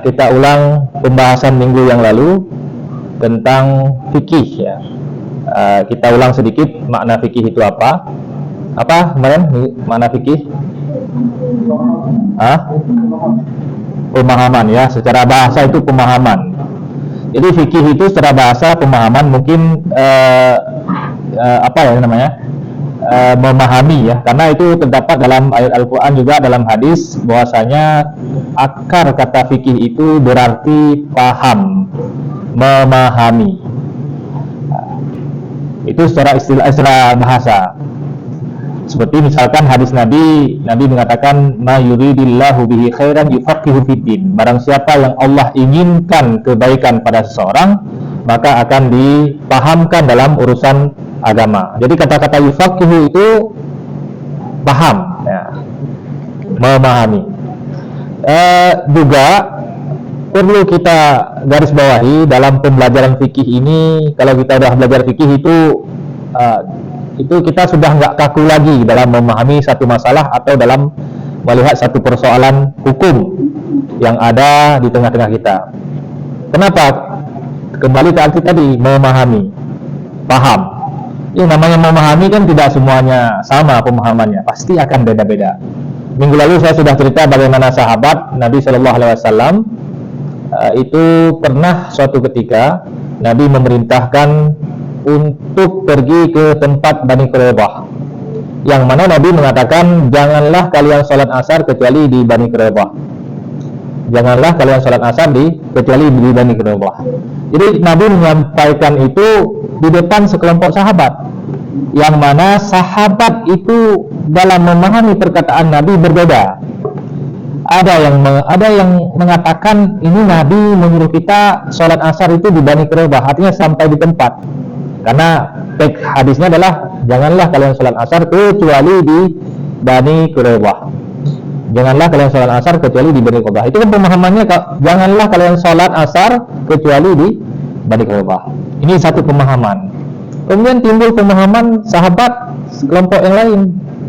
kita ulang pembahasan minggu yang lalu tentang fikih ya. Kita ulang sedikit makna fikih itu apa? Apa kemarin makna fikih? Pemahaman ya, secara bahasa itu pemahaman. Jadi fikih itu secara bahasa pemahaman, mungkin apa ya namanya? Memahami ya, karena itu terdapat dalam ayat Al-Quran juga dalam hadis bahwasanya akar kata fikih itu berarti paham, memahami. Itu secara istilah bahasa. Seperti misalkan hadis Nabi mengatakan ma yuridillahu bihi khairan yufaqihu fiddin. Barang siapa yang Allah inginkan kebaikan pada seseorang, maka akan dipahamkan dalam urusan agama. Jadi kata-kata yufaqihu itu paham ya, memahami. Juga perlu kita garis bawahi dalam pembelajaran fikih ini, kalau kita sudah belajar fikih itu kita sudah nggak kaku lagi dalam memahami satu masalah atau dalam melihat satu persoalan hukum yang ada di tengah-tengah kita. Kenapa? Kembali ke arti tadi, memahami, paham. Ini namanya memahami kan tidak semuanya sama pemahamannya, pasti akan beda-beda. Minggu lalu saya sudah cerita bagaimana sahabat Nabi Shallallahu Alaihi Wasallam itu pernah suatu ketika Nabi memerintahkan untuk pergi ke tempat Bani Quraybah, yang mana Nabi mengatakan janganlah kalian sholat asar kecuali di Bani Quraybah. Janganlah kalian sholat asar kecuali di Bani Quraybah. Jadi Nabi menyampaikan itu di depan sekelompok sahabat, yang mana sahabat itu dalam memahami perkataan Nabi berbeda. Ada yang mengatakan ini Nabi menyuruh kita sholat asar itu di Bani Quraybah, artinya sampai di tempat. Karena teks hadisnya adalah janganlah kalian sholat asar kecuali di Bani Quraybah. Janganlah kalian sholat asar kecuali di Bani Quraybah. Itu kan pemahamannya, janganlah kalian sholat asar kecuali di Bani Quraybah. Ini satu pemahaman. Kemudian timbul pemahaman sahabat kelompok yang lain.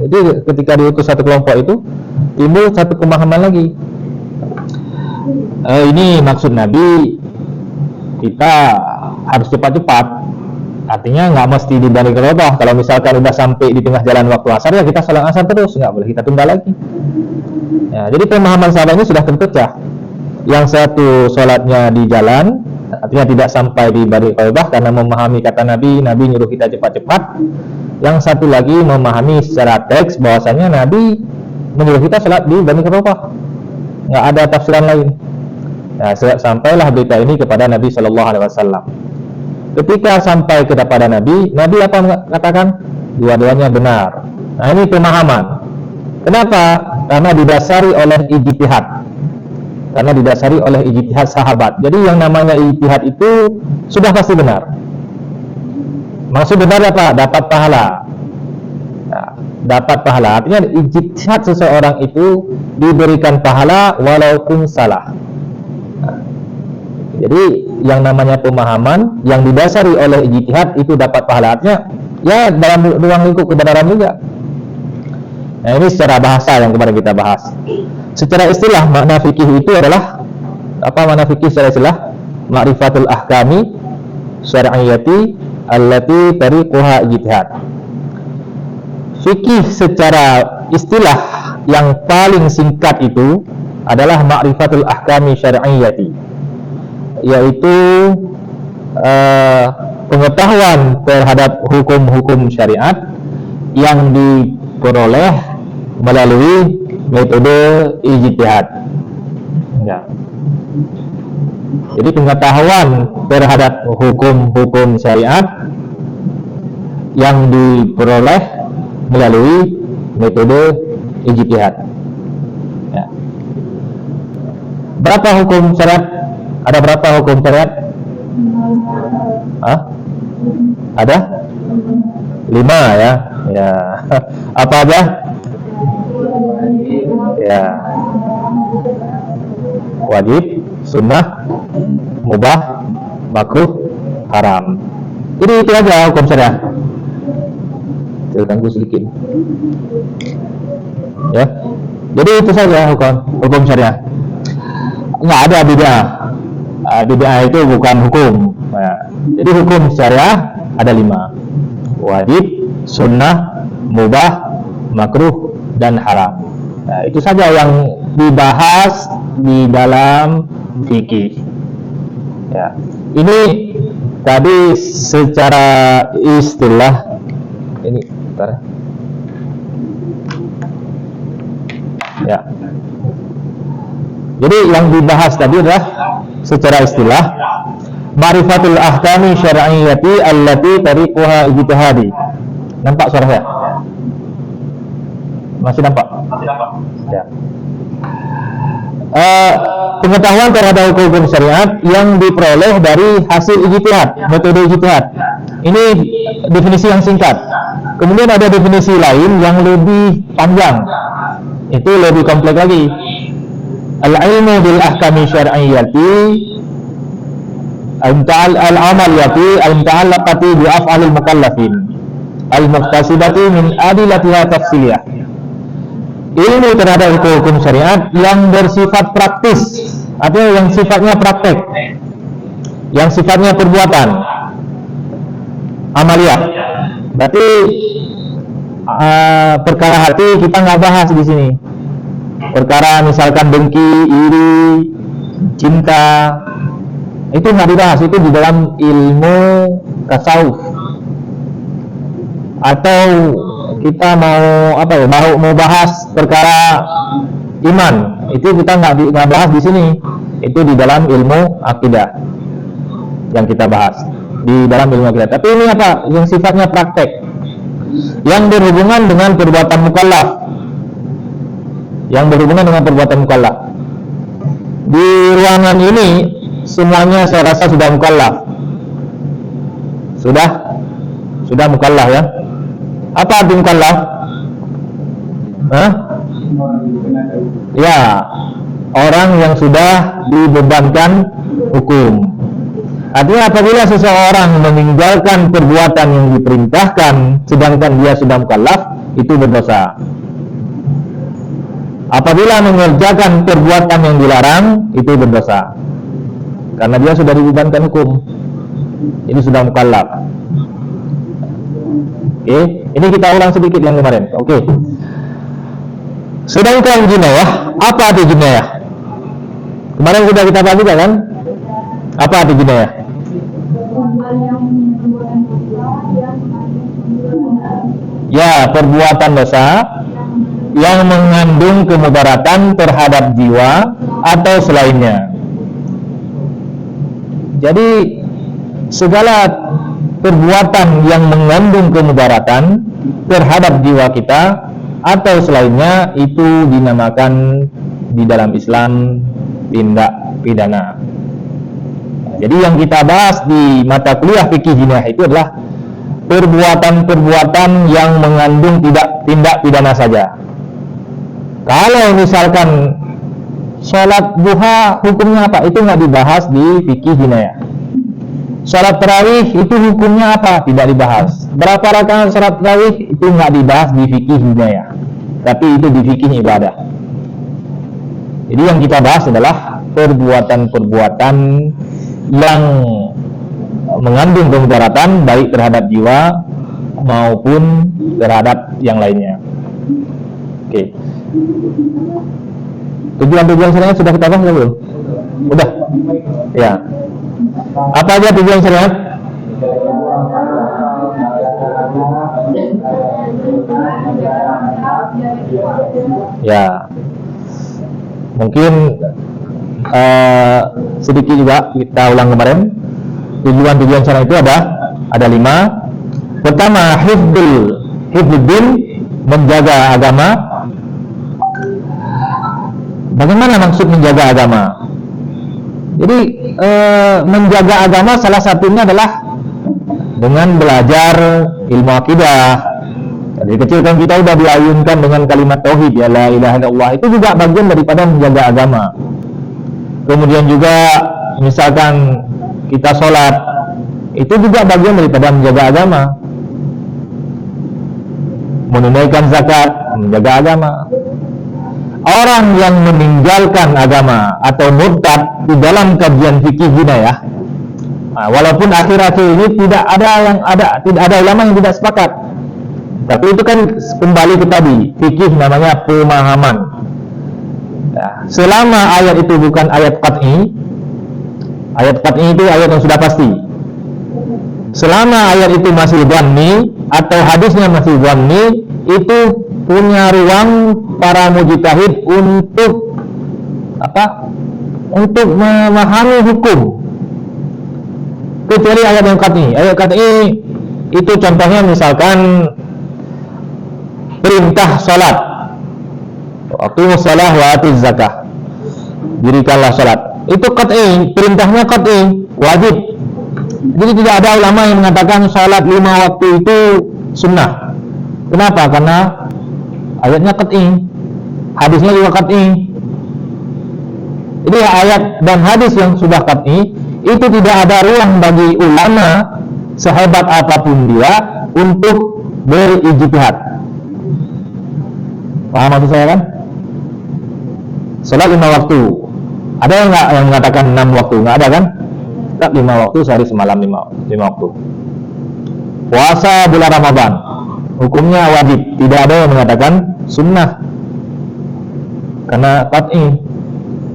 Jadi ketika diutus satu kelompok itu timbul satu pemahaman lagi. Ini maksud Nabi kita harus cepat-cepat. Artinya nggak mesti di Bani Quraybah. Kalau misalkan udah sampai di tengah jalan waktu asar, ya kita sholat asar terus, nggak boleh kita tunda lagi. Ya, jadi pemahaman sahabat ini sudah terpecah. Yang satu sholatnya di jalan, artinya tidak sampai di Bani Quraybah karena memahami kata Nabi nyuruh kita cepat-cepat. Yang satu lagi memahami secara teks bahwasanya Nabi menyuruh kita sholat di Bani Quraybah, nggak ada tafsiran lain. Nah, sampailah berita ini kepada Nabi Shallallahu Alaihi Wasallam. Ketika sampai kepada Nabi apa katakan? Dua-duanya benar. Nah, ini pemahaman. Kenapa? Karena didasari oleh ijtihad. Karena didasari oleh ijtihad sahabat. Jadi yang namanya ijtihad itu sudah pasti benar. Maksud benar apa? Dapat pahala. Nah, dapat pahala. Artinya ijtihad seseorang itu diberikan pahala walaupun salah. Nah, jadi yang namanya pemahaman yang didasari oleh ijtihad itu dapat pahala, artinya ya dalam ruang lingkup kebenaran juga. Nah, ini secara bahasa yang kemarin kita bahas. Secara istilah makna fikih itu adalah apa? Makna fikih secara istilah ma'rifatul ahkami syar'iyyati allati tariquha ijtihad. Fikih secara istilah yang paling singkat itu adalah ma'rifatul ahkami syar'iyyati, yaitu pengetahuan terhadap hukum-hukum syariat yang diperoleh melalui metode ijtihad. Ya. Jadi pengetahuan terhadap hukum-hukum syariat yang diperoleh melalui metode ijtihad. Ya. Berapa hukum syariat? Ada berapa hukum syariat? Ada? 5 ya. Ya. Apa aja? Ya. Wajib, sunnah, mubah, makruh, haram. Jadi itu aja hukum syariat. Saya tangguh sedikit. Ya. Jadi itu saja hukum syariat. nggak ada bid'ah. Bid'ah itu bukan hukum. Nah, jadi hukum syariah ada 5: wajib, sunnah, mubah, makruh, dan haram. Nah, itu saja yang dibahas di dalam fikih. Ya, ini tadi secara istilah. Ini, bentar. Ya. Jadi yang dibahas tadi adalah secara istilah ma'rifatul ahkami syar'iyyati allati tariquha ijtihadi. Nampak suara saya? Masih nampak? Ya. Pengetahuan terhadap hukum syariat yang diperoleh dari hasil ijtihad, metode ijtihad. Ini definisi yang singkat. Kemudian ada definisi lain yang lebih panjang. Itu lebih kompleks lagi. Al-ilmu bil ahkami syar'iyyati al-amaliyati al-muta'allaqati bi af'alil mukallafin al-muqtasibati min adillatiha tafsiliyah. Ilmu terhadap hukum syariat yang bersifat praktis, atau yang sifatnya praktek, yang sifatnya perbuatan, amaliyah. Berarti perkara hati kita nggak bahas di sini. Perkara misalkan dengki, iri, cinta, itu nggak dibahas. Itu di dalam ilmu tasawuf. Atau kita mau bahas perkara iman, itu kita nggak bahas di sini. Itu di dalam ilmu akidah yang kita bahas di dalam ilmu akidah. Tapi ini apa? Yang sifatnya praktek, yang berhubungan dengan perbuatan mukallaf, Di ruangan ini semuanya saya rasa sudah mukallaf. Sudah mukallaf ya. Apa arti mukallaf? Ya, orang yang sudah dibebankan hukum. Artinya apabila seseorang meninggalkan perbuatan yang diperintahkan sedangkan dia sudah mukallaf, itu berdosa. Apabila mengerjakan perbuatan yang dilarang, itu berdosa. Karena dia sudah dibebankan hukum. Ini sudah mukallaf. Oke, ini kita ulang sedikit yang kemarin. Oke. Sedangkan jinayah, apa arti jinayah? Kemarin sudah kita bahas juga kan? Apa arti jinayah? Ya, perbuatan dosa yang mengandung kemudaratan terhadap jiwa atau selainnya. Jadi segala perbuatan yang mengandung kemudaratan terhadap jiwa kita atau selainnya itu dinamakan di dalam Islam tindak pidana. Jadi yang kita bahas di mata kuliah fikih jinayah itu adalah perbuatan-perbuatan yang mengandung tindak pidana saja. Kalau misalkan sholat duha hukumnya apa? Itu nggak dibahas di fikih jinayah. Sholat tarawih itu hukumnya apa? Tidak dibahas. Berapa rakaat sholat tarawih itu nggak dibahas di fikih jinayah, tapi itu di fikih ibadah. Jadi yang kita bahas adalah perbuatan-perbuatan yang mengandung kemudaratan baik terhadap jiwa maupun terhadap yang lainnya. Oke. Tujuan-tujuan syariat sudah kita bahas belum? Udah. Ya. Apa aja tujuan syariat? Ya. Mungkin sedikit juga kita ulang kemarin. Tujuan-tujuan syariat itu ada 5. Pertama, hifdzuddin, menjaga agama. Bagaimana maksud menjaga agama? Jadi menjaga agama salah satunya adalah dengan belajar ilmu akidah. Dari kecil kan kita sudah diayunkan dengan kalimat tauhid, ya la ilaha illallah. Itu juga bagian daripada menjaga agama. Kemudian juga misalkan kita sholat, itu juga bagian daripada menjaga agama. Menunaikan zakat, menjaga agama. orang yang meninggalkan agama atau murtad di dalam kajian fikih jinayah, walaupun akhir-akhir ini tidak ada ulama yang tidak sepakat, tapi itu kan kembali ke tadi, fikih namanya pemahaman. Selama ayat itu bukan ayat qat'i, ayat qat'i itu ayat yang sudah pasti. Selama ayat itu masih dhanni atau hadisnya masih dhanni, itu punya ruang para mujtahid untuk apa? Untuk memahami hukum. Kecuali ayat yang qat'i. Ayat qat'i itu contohnya misalkan perintah salat. Aqimus shalah wa atuz zakah. Dirikanlah salat. Itu qat'i, perintahnya qat'i, wajib. Jadi tidak ada ulama yang mengatakan salat 5 waktu itu sunnah. Kenapa? Karena ayatnya qat'i, hadisnya juga qat'i. Jadi ayat dan hadis yang sudah qat'i itu tidak ada ruang bagi ulama sehebat apapun dia untuk berijtihad. Paham maksud saya kan? Salat 5 waktu. Ada yang nggak yang mengatakan 6 waktu? Nggak ada kan? Tetap 5 waktu sehari semalam 5 waktu. Puasa bulan Ramadan, hukumnya wajib. Tidak ada yang mengatakan sunnah, karena qat'i.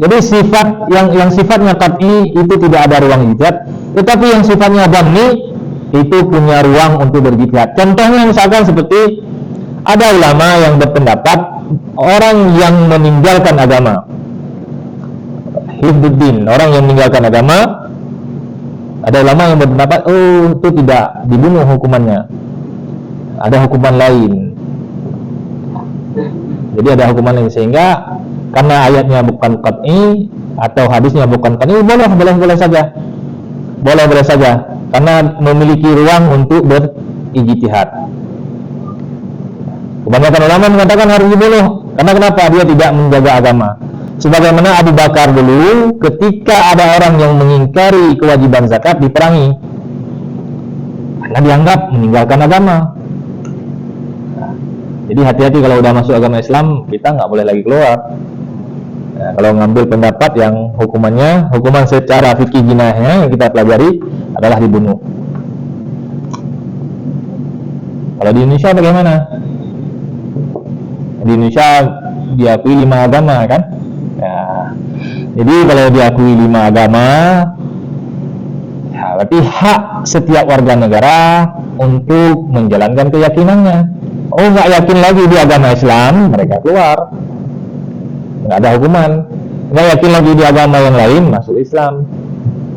Jadi sifat yang sifatnya qat'i itu tidak ada ruang ijtihad, tetapi yang sifatnya dhanni itu punya ruang untuk berijtihad. Contohnya misalkan seperti ada ulama yang berpendapat orang yang meninggalkan agama, hifdzuddin, orang yang meninggalkan agama, ada ulama yang berpendapat itu tidak dibunuh hukumannya, ada hukuman lain. Jadi ada hukuman lain, sehingga karena ayatnya bukan qat'i atau hadisnya bukan qat'i, boleh saja, karena memiliki ruang untuk berijtihad. Kebanyakan ulama mengatakan harus dibunuh. Karena kenapa? Dia tidak menjaga agama. Sebagaimana Abu Bakar dulu, ketika ada orang yang mengingkari kewajiban zakat, diperangi karena dianggap meninggalkan agama. Jadi hati-hati kalau udah masuk agama Islam, kita nggak boleh lagi keluar. Kalau ngambil pendapat yang hukuman secara fikih jinayahnya yang kita pelajari adalah dibunuh. Kalau di Indonesia bagaimana? Di Indonesia diakui 5 agama kan? Ya, jadi kalau diakui 5 agama, ya berarti hak setiap warga negara untuk menjalankan keyakinannya. Nggak yakin lagi di agama Islam, mereka keluar, nggak ada hukuman. Nggak yakin lagi di agama yang lain, masuk Islam.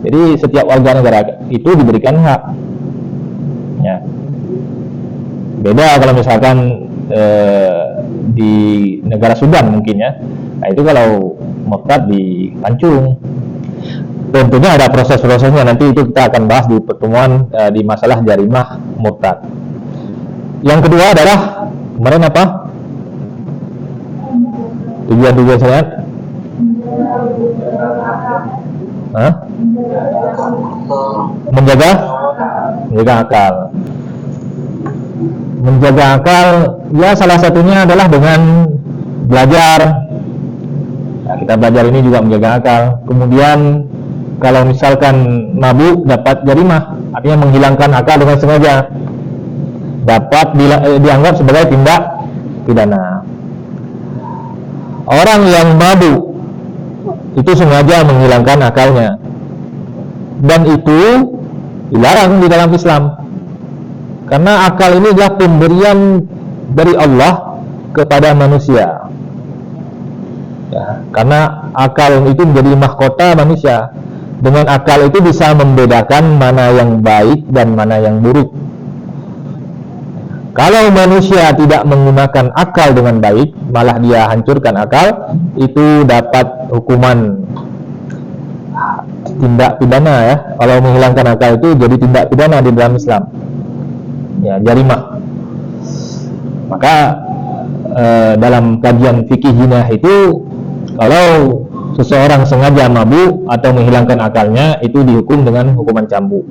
Jadi setiap warga negara itu diberikan hak. Ya. Beda kalau misalkan di negara Sudan mungkin ya. Nah itu kalau murtad dipancung. Tentunya ada proses-prosesnya, nanti itu kita akan bahas di pertemuan di masalah jarimah murtad. Yang kedua adalah kemarin apa? Tujuan syariat? Menjaga akal. Menjaga akal, ya salah satunya adalah dengan belajar. Nah, kita belajar ini juga menjaga akal. Kemudian kalau misalkan mabuk dapat jarimah, artinya menghilangkan akal dengan sengaja, dapat dianggap sebagai tindak pidana. Orang yang mabuk itu sengaja menghilangkan akalnya, dan itu dilarang di dalam Islam. Karena akal ini adalah pemberian dari Allah kepada manusia. Ya, karena akal itu menjadi mahkota manusia. Dengan akal itu bisa membedakan mana yang baik dan mana yang buruk. Kalau manusia tidak menggunakan akal dengan baik, malah dia hancurkan akal, itu dapat hukuman tindak pidana ya. Kalau menghilangkan akal itu jadi tindak pidana di dalam Islam. Ya, jarimah. Maka dalam kajian fikih jinayah itu, kalau seseorang sengaja mabuk atau menghilangkan akalnya, itu dihukum dengan hukuman cambuk.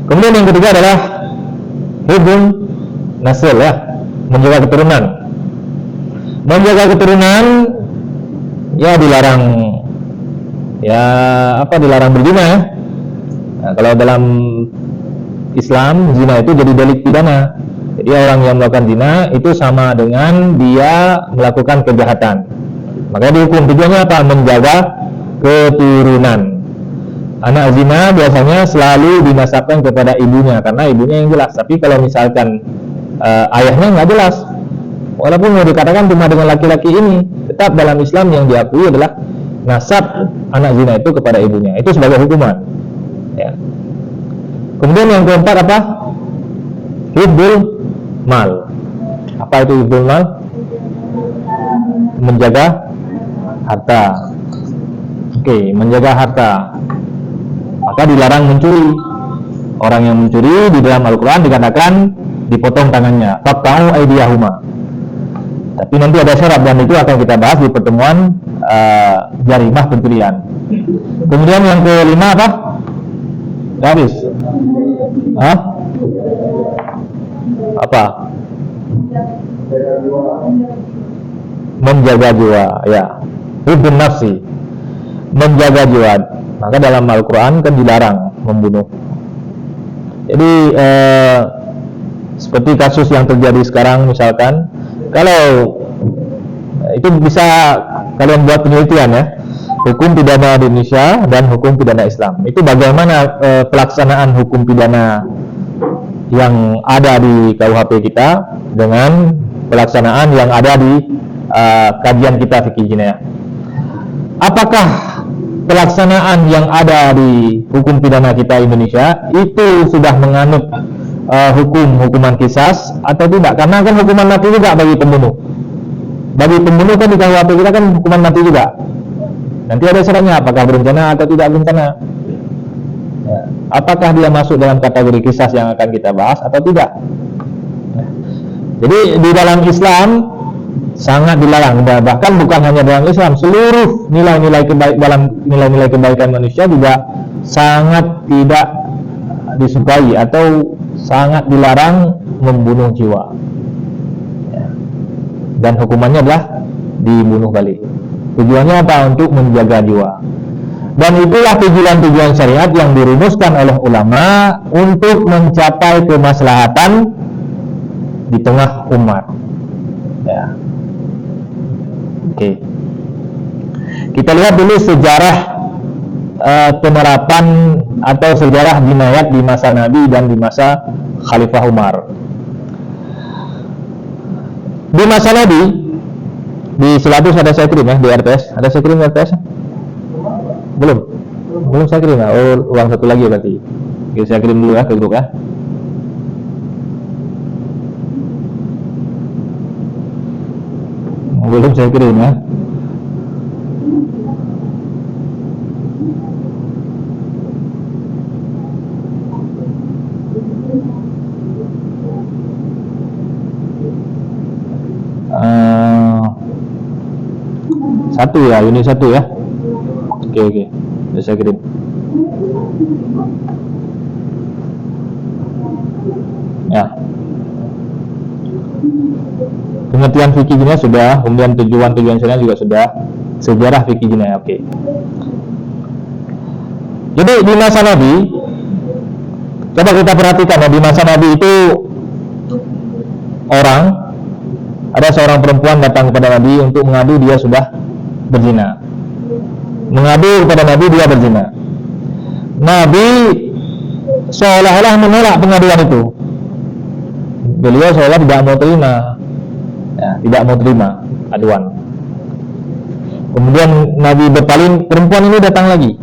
Kemudian yang ketiga adalah hubung nasl ya, menjaga keturunan. Menjaga keturunan ya dilarang, ya apa, dilarang berzina ya. Nah, kalau dalam Islam zina itu jadi delik pidana. Jadi orang yang melakukan zina itu sama dengan dia melakukan kejahatan. Makanya dihukum. Tujuannya apa? Menjaga keturunan. Anak zina biasanya selalu dinasabkan kepada ibunya karena ibunya yang jelas. Tapi kalau misalkan ayahnya nggak jelas, walaupun mau dikatakan cuma dengan laki-laki ini, tetap dalam Islam yang diakui adalah nasab anak zina itu kepada ibunya. Itu sebagai hukuman. Ya. Kemudian yang keempat apa? Hibbul mal. Apa itu hibbul mal? Menjaga harta. Oke, menjaga harta. Maka dilarang mencuri. Orang yang mencuri di dalam Al-Quran dikatakan dipotong tangannya. Faqta'u aydiyahuma. Tapi nanti ada syarat dan itu akan kita bahas di pertemuan jarimah pencurian. Kemudian yang kelima apa? Habis. Hah? Apa? Menjaga jiwa, ya. Hibbun nafsi. Menjaga jiwa. Maka dalam Al-Quran kan dilarang membunuh. Jadi seperti kasus yang terjadi sekarang misalkan, kalau itu bisa kalian buat penelitian ya, hukum pidana di Indonesia dan hukum pidana Islam. Itu bagaimana pelaksanaan hukum pidana yang ada di KUHP kita dengan pelaksanaan yang ada di kajian kita fikih jinayah. Apakah pelaksanaan yang ada di hukum pidana kita Indonesia itu sudah menganut hukuman qisas atau tidak? Karena kan hukuman mati juga bagi pembunuh. Bagi pembunuh kan di KUHP kita kan hukuman mati juga. Nanti ada syaratnya, apakah berencana atau tidak berencana. Ya. Apakah dia masuk dalam kategori qisas yang akan kita bahas atau tidak. Ya. Jadi di dalam Islam sangat dilarang, bahkan bukan hanya dalam Islam, seluruh nilai-nilai kebaikan manusia juga sangat tidak disukai atau sangat dilarang membunuh jiwa. Ya. Dan hukumannya adalah dibunuh balik. Tujuannya apa? Untuk menjaga jiwa. Dan itulah tujuan-tujuan syariat yang dirumuskan oleh ulama untuk mencapai kemaslahatan di tengah umat. Ya. Oke. Kita lihat dulu sejarah penerapan atau sejarah jinayat di masa Nabi dan di masa Khalifah Umar. Di masa Nabi, di silabus ada saya kirim ya, di RTS. Ada saya kirim di RTS? Belum saya kirim ya. Oh, uang satu lagi berarti. Oke, saya kirim dulu ya ke grup ya. Belum saya kirim ya. Satu ya, unit satu ya. Oke. Sudah saya kirim. Ya. Pengertian fikih jinayah sudah, kemudian tujuan syariat juga sudah, sejarah fikih jinayah. Oke. Jadi di masa Nabi, coba kita perhatikan ya, di masa Nabi itu ada seorang perempuan datang kepada Nabi untuk mengadu dia sudah berzina. Mengadu kepada Nabi dia berzina. Nabi seolah-olah menolak pengaduan itu. Beliau seolah tidak mau terima. Ya, tidak mau terima aduan. Kemudian Nabi berpaling, perempuan ini datang lagi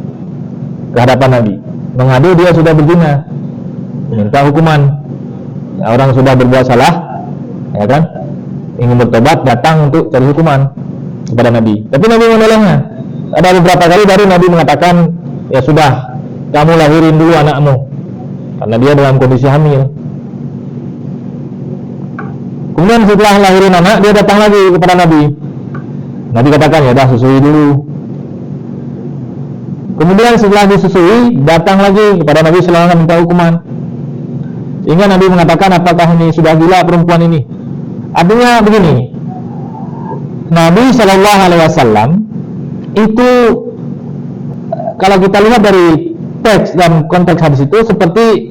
ke hadapan Nabi, mengadu dia sudah berzina, minta hukuman. Ya, orang sudah berbuat salah, ya kan, ingin bertobat, datang untuk cari hukuman kepada Nabi. Tapi Nabi menolongnya. Ada beberapa kali baru Nabi mengatakan, ya sudah, kamu lahirin dulu anakmu, karena dia dalam kondisi hamil. Kemudian setelah lahirin anak, dia datang lagi kepada Nabi. Nabi katakan, ya dah, susui dulu. Kemudian setelah disusui, datang lagi kepada Nabi selama minta hukuman. Sehingga Nabi mengatakan, apakah ini sudah gila perempuan ini? Artinya begini, Nabi SAW itu kalau kita lihat dari teks dan konteks hadis itu seperti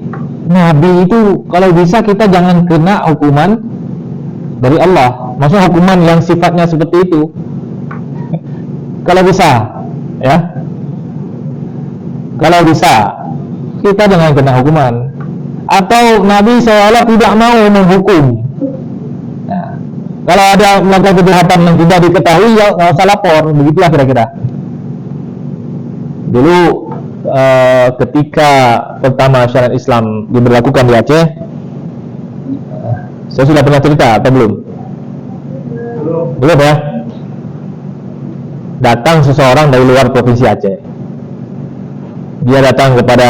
Nabi itu kalau bisa kita jangan kena hukuman dari Allah, maksudnya hukuman yang sifatnya seperti itu kalau bisa ya, kalau bisa kita jangan kena hukuman, atau Nabi seolah tidak mau menghukum. Nah, kalau ada melakukan kejahatan yang tidak diketahui ya nggak usah lapor, begitulah kira-kira. Dulu ketika pertama syariat Islam diberlakukan di Aceh, saya sudah pernah cerita atau belum? Belum ya? Datang seseorang dari luar provinsi Aceh. Dia datang kepada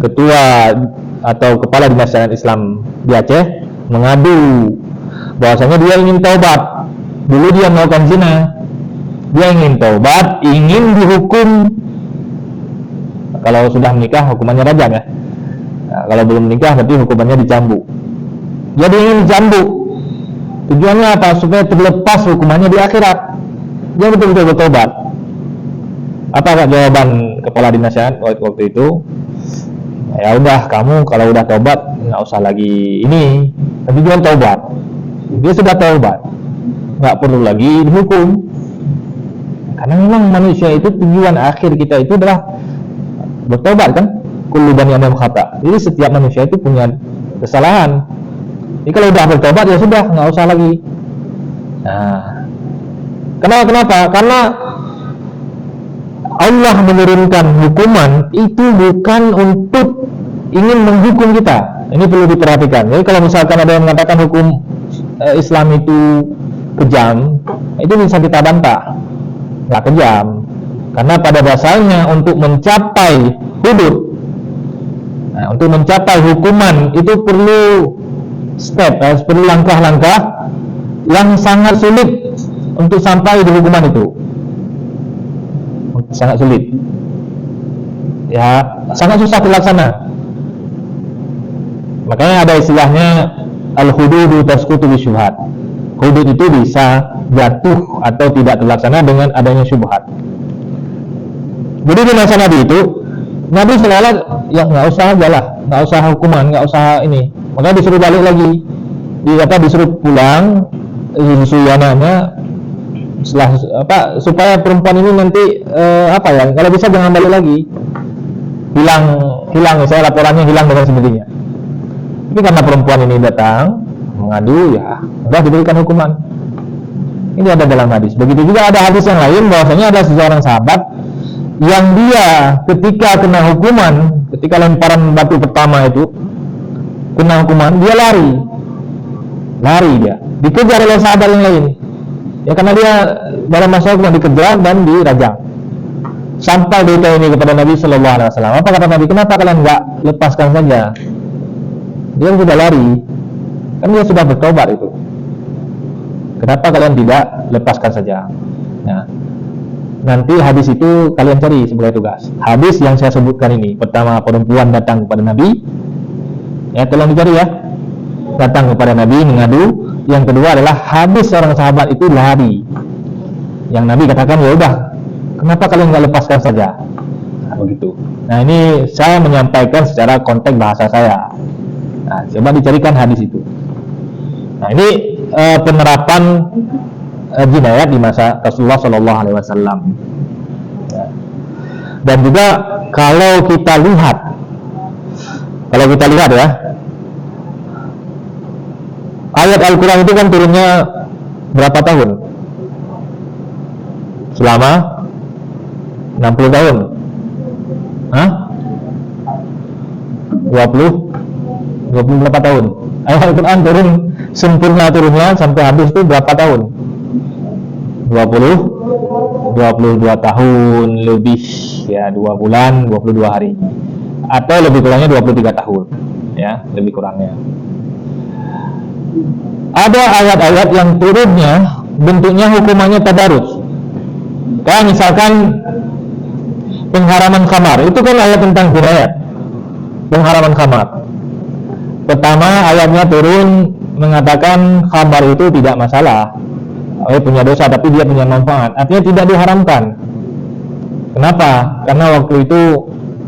ketua atau kepala dinas syariat Islam di Aceh mengadu bahwasanya dia ingin taubat. Dulu dia melakukan zina, dia ingin taubat, ingin dihukum. Kalau sudah menikah hukumannya rajam ya. Nah, kalau belum menikah berarti hukumannya dicambuk. Jadi ingin dicambuk. Tujuannya apa? Supaya terlepas hukumannya di akhirat. Dia betul-betul bertobat. Apa jawaban kepala dinas syariat waktu itu? Ya udah, kamu kalau udah tobat nggak usah lagi ini. Tapi jangan tobat. Dia sudah tobat, nggak perlu lagi dihukum. Karena memang manusia itu tujuan akhir kita itu adalah bertobat kan? Kullu bani Adam khata. Jadi setiap manusia itu punya kesalahan. Jadi kalau udah bertobat ya sudah, nggak usah lagi. Nah, kenapa? Karena Allah menurunkan hukuman itu bukan untuk ingin menghukum kita. Ini perlu diperhatikan. Jadi kalau misalkan ada yang mengatakan hukum Islam itu kejam, itu bisa kita bantah. Nggak kejam. Karena pada dasarnya untuk mencapai hudud, nah, untuk mencapai hukuman itu perlu step, perlu langkah-langkah yang sangat sulit untuk sampai di hukuman itu. Sangat sulit. Ya, sangat susah terlaksana. Makanya ada istilahnya al-hududu tasqutu bi syubhat. Hudud itu bisa jatuh atau tidak terlaksana dengan adanya syubhat. Jadi di masa Nabi itu, Nabi selalu ya nggak usah aja lah, nggak usah hukuman, nggak usah ini. Maka disuruh balik lagi, disuruh pulang, disuruh anaknya, supaya perempuan ini nanti kalau bisa jangan balik lagi, hilang, misalnya laporannya hilang dengan sendirinya. Tapi karena perempuan ini datang mengadu, ya sudah diberikan hukuman. Ini ada dalam hadis. Begitu juga ada hadis yang lain bahwasanya ada seseorang sahabat yang dia ketika kena hukuman, ketika lemparan batu pertama itu kena hukuman, dia lari dia dikejar oleh sahabat yang lain ya, karena dia dalam masa hukuman dikejar dan dirajam. Sampai berita ini kepada Nabi Sallallahu Alaihi Wasallam. Apa kata Nabi? Kenapa kalian nggak lepaskan saja? Dia sudah lari, kan dia sudah bertobat itu. Kenapa kalian tidak lepaskan saja? Nah, nanti hadis itu kalian cari sebagai tugas. Hadis yang saya sebutkan ini, pertama perempuan datang kepada Nabi, ya tolong dicari ya, datang kepada Nabi mengadu. Yang kedua adalah hadis seorang sahabat itu lari, yang Nabi katakan ya udah, kenapa kalian nggak lepaskan saja? Nah, begitu. Nah ini saya menyampaikan secara konteks bahasa saya. Nah, coba dicarikan hadis itu. Nah ini penerapan jinayat di masa Rasulullah Shallallahu Alaihi Wasallam. Dan juga kalau kita lihat ya, ayat Al-Quran itu kan turunnya berapa tahun? Selama 60 tahun. Hah? 20 berapa tahun? Ayat Al-Quran turun sempurna turunnya sampai habis itu berapa tahun? 22 tahun lebih ya, 2 bulan 22 hari, atau lebih kurangnya 23 tahun ya, lebih kurangnya. Ada ayat-ayat yang turunnya bentuknya hukumannya tadarus. Kayak misalkan pengharaman khamar, itu kan ayat tentang jinayat. Pengharaman khamar. Pertama ayatnya turun mengatakan khamar itu tidak masalah. punya dosa tapi dia punya manfaat, artinya tidak diharamkan. Kenapa? Karena waktu itu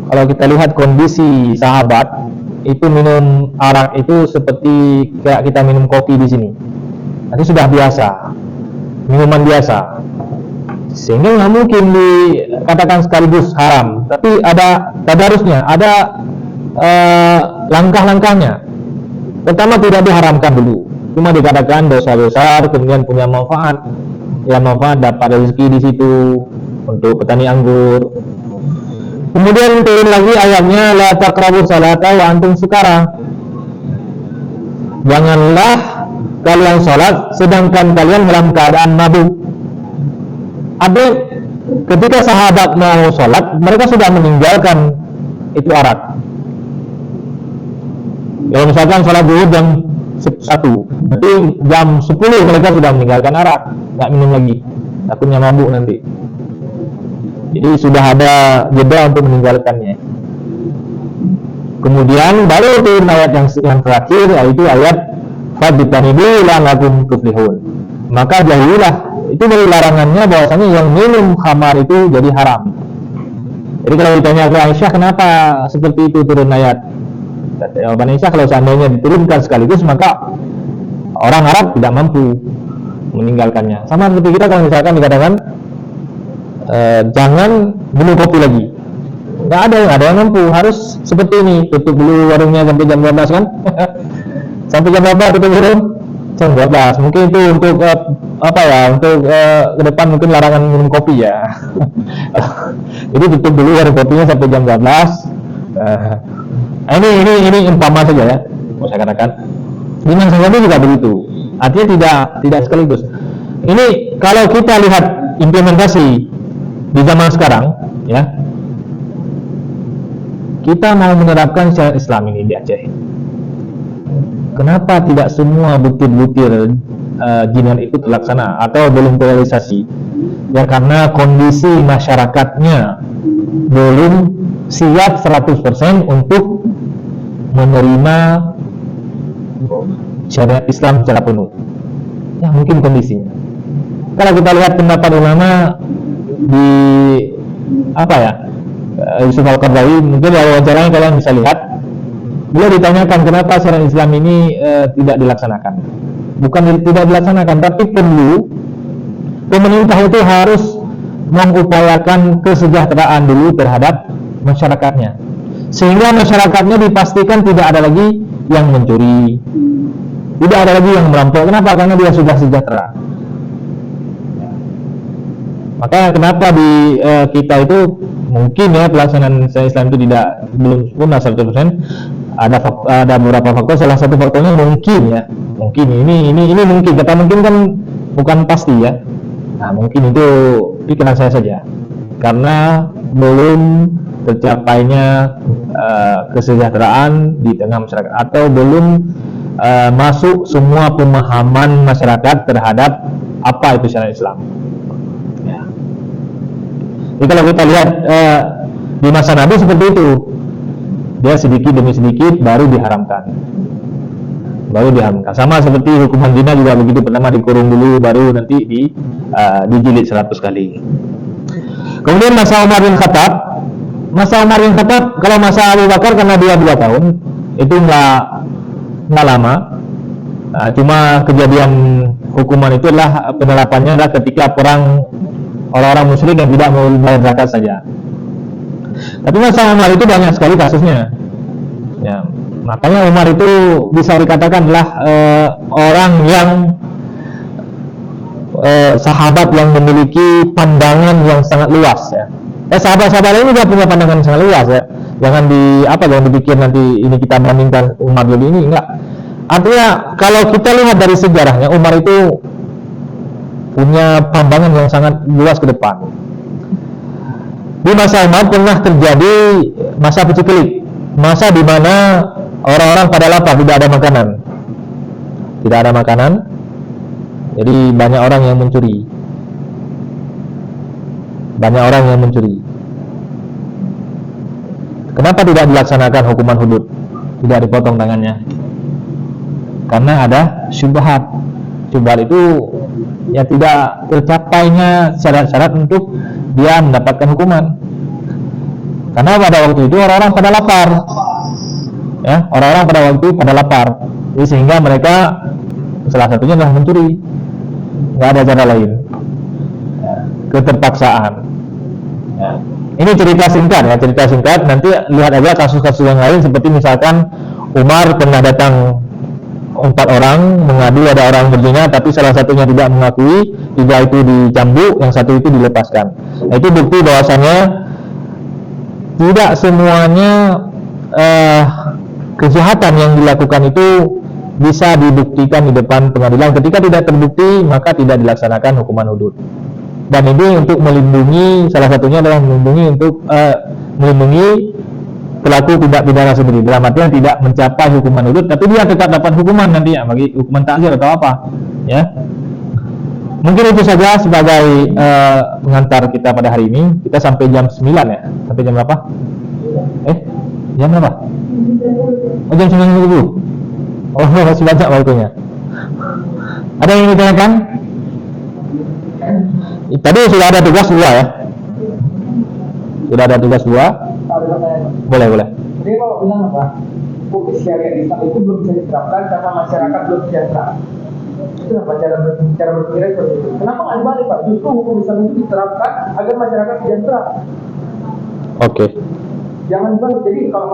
kalau kita lihat kondisi sahabat itu minum arak itu seperti kayak kita minum kopi di sini. Nanti sudah biasa, minuman biasa, sehingga nggak mungkin dikatakan sekaligus haram. Tapi ada tadarusnya, ada langkah-langkahnya. Pertama tidak diharamkan dulu, cuma dikatakan dosa besar, kemudian punya manfaat. Ya manfaat dapat rezeki di situ untuk petani anggur. Kemudian turun lagi ayatnya la taqrabus salata wa antum sukara. Janganlah kalian sholat sedangkan kalian dalam keadaan mabuk. Ada ketika sahabat mau sholat, mereka sudah meninggalkan itu arak. Kalau misalkan sholat zuhur jam 1, berarti jam 10 mereka sudah meninggalkan arak, nggak minum lagi, takutnya mabuk nanti. Jadi sudah ada jeda untuk meninggalkannya. Kemudian baru turun ayat yang terakhir, yaitu ayat faditanibu la'allakum tuflihun. Maka jauhilah, itu dari larangannya bahwasanya yang minum khamar itu jadi haram. Jadi kalau ditanya ke Aisyah kenapa seperti itu turun ayat, jawaban Aisyah kalau seandainya diturunkan sekaligus maka orang Arab tidak mampu meninggalkannya. Sama seperti kita kalau misalkan dikatakan jangan minum kopi lagi, nggak ada yang mampu, harus seperti ini, tutup dulu warungnya sampai jam 12 kan. Sampai jam berapa tutup warung? Jam 12. Mungkin itu untuk untuk ke depan mungkin larangan minum kopi ya. Jadi tutup dulu warung kopinya sampai jam 12. Ini umpama saja ya, mau saya katakan. Di Mansawabi juga begitu. Artinya tidak sekaligus. Ini kalau kita lihat implementasi di zaman sekarang, ya, kita mau menerapkan syariat Islam ini di Aceh. Kenapa tidak semua butir-butir jinan itu terlaksana atau belum terrealisasi? Ya karena kondisi masyarakatnya belum siap 100% untuk menerima syariat Islam secara penuh. Ya mungkin kondisinya. Kalau kita lihat pendapat ulama di Yusuf Al-Qaradawi, mungkin dari wawancaranya kalian bisa lihat, beliau ditanyakan kenapa syariat Islam ini tidak dilaksanakan. Bukan tidak dilaksanakan, tapi perlu pemerintah itu harus mengupayakan kesejahteraan dulu terhadap masyarakatnya, sehingga masyarakatnya dipastikan tidak ada lagi yang mencuri, tidak ada lagi yang merampok. Kenapa? Karena dia sudah sejahtera. Maka kenapa di kita itu mungkin ya pelaksanaan syariat Islam itu belum sempurna 100%. Ada beberapa faktor. Salah satu faktornya mungkin ini mungkin, kata mungkin kan bukan pasti ya. Nah mungkin itu pikiran saya saja, karena belum tercapainya kesejahteraan di tengah masyarakat, atau belum masuk semua pemahaman masyarakat terhadap apa itu syariat Islam. Ya. Jadi kalau kita lihat di masa Nabi seperti itu, dia sedikit demi sedikit baru diharamkan. Sama seperti hukuman zina juga begitu, pertama dikurung dulu, baru nanti dijilid 100 kali. Kemudian masa Umar bin Khattab, kalau masa Abu Bakar karena dia 2 tahun, itu nggak lama. Cuma kejadian hukuman itu adalah penerapannya adalah ketika orang-orang musyrik yang tidak mau bayar zakat saja. Tapi masa Umar itu banyak sekali kasusnya. Ya, makanya Umar itu bisa dikatakan adalah orang yang sahabat yang memiliki pandangan yang sangat luas ya. Sahabat-sahabat ini juga punya pandangan sangat luas ya. Jangan dipikir nanti ini kita bandingkan Umar lebih ini, enggak. Artinya kalau kita lihat dari sejarahnya, Umar itu punya pandangan yang sangat luas ke depan. Di masa Umar pernah terjadi masa paceklik, masa di mana orang-orang pada lapar, tidak ada makanan, jadi banyak orang yang mencuri. Kenapa tidak dilaksanakan hukuman hudud, tidak dipotong tangannya? Karena ada syubhat. Syubhat itu ya tidak tercapainya syarat-syarat untuk dia mendapatkan hukuman. Karena pada waktu itu orang-orang pada lapar, ya, orang-orang pada waktu itu pada lapar, jadi sehingga mereka salah satunya adalah mencuri, nggak ada cara lain, ya, keterpaksaan. Ya. Ini cerita singkat ya, cerita singkat. Nanti lihat aja kasus-kasus yang lain, seperti misalkan Umar pernah datang 4 orang mengadu ada orang berzina, tapi salah satunya tidak mengakui, 3 itu dicambuk, yang 1 itu dilepaskan. Nah, itu bukti bahwasannya tidak semuanya kejahatan yang dilakukan itu bisa dibuktikan di depan pengadilan. Ketika tidak terbukti, maka tidak dilaksanakan hukuman hudud. Dan ini untuk melindungi, salah satunya adalah melindungi untuk melindungi pelaku tindak pidana sendiri, dalam artian tidak mencapai hukuman hudud, tapi dia tetap dapat hukuman nantinya bagi hukuman takzir atau apa, ya. Mungkin itu saja sebagai pengantar kita pada hari ini. Kita sampai jam 9 ya. Sampai jam berapa? Jam berapa? Oh, jam 9 dulu. Oh, masih banyak waktunya. Ada yang ingin ditanyakan? Tadi sudah ada tugas 2 ya. Sudah ada tugas 2. Boleh. Jadi kalau bilang apa? Hukum syariat Islam itu belum bisa diterapkan karena masyarakat belum sejahtera. Itu apa cara berpikir seperti itu? Kenapa nggak dibalik, Pak? Justru hukum Islam itu diterapkan agar masyarakat sejahtera. Oke. Jangan dibalik. Jadi kalau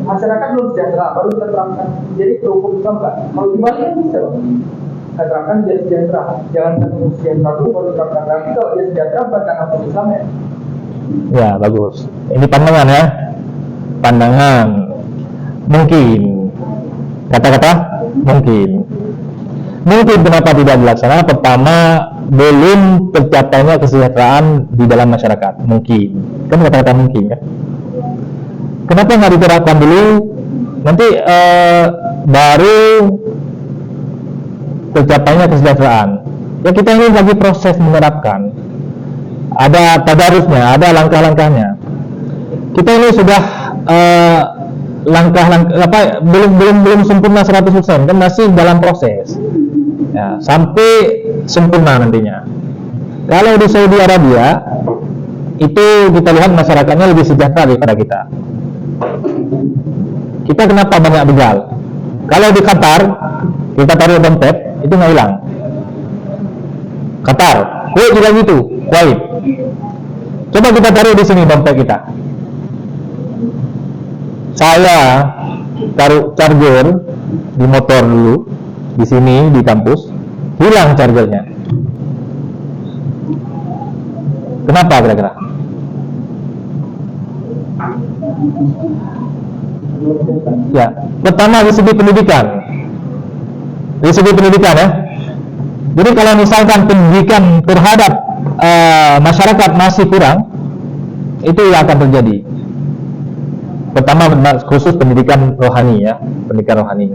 masyarakat belum sejahtera baru kita terapkan. Jadi hukum Islam nggak. Kalau dibalik kan bisa, Pak. Kita terapkan dia sejahtera. Jangan hukum sejahtera dulu baru terapkan. Nanti kalau dia sejahtera bukan hukum Islam ya. Ya, bagus. Ini pandangan ya. Pandangan. Mungkin. Kata-kata mungkin. Mungkin kenapa tidak dilaksanakan? Pertama, belum tercapainya kesejahteraan di dalam masyarakat. Mungkin. Kan kata-kata mungkin kan. Kenapa nggak diterapkan dulu? Nanti baru tercapainya kesejahteraan. Ya, kita ini lagi proses menerapkan. Ada tadarusnya, ada langkah-langkahnya. Kita ini sudah langkah-langkah belum sempurna 100%, kan masih dalam proses. Ya, sampai sempurna nantinya. Kalau di Saudi Arabia itu kita lihat masyarakatnya lebih sejahtera daripada kita. Kita kenapa banyak begal? Kalau di Qatar kita taruh dompet itu nggak hilang. Qatar, Kuwait juga gitu, Kuwait. Coba kita taruh di sini dompet kita. Saya taruh charger di motor dulu, di sini di kampus, hilang chargernya. Kenapa kira-kira? Ya, pertama dari segi pendidikan. Dari segi pendidikan ya. Jadi kalau misalkan pendidikan terhadap masyarakat masih kurang, itu yang akan terjadi. Pertama khusus pendidikan rohani ya, pendidikan rohani.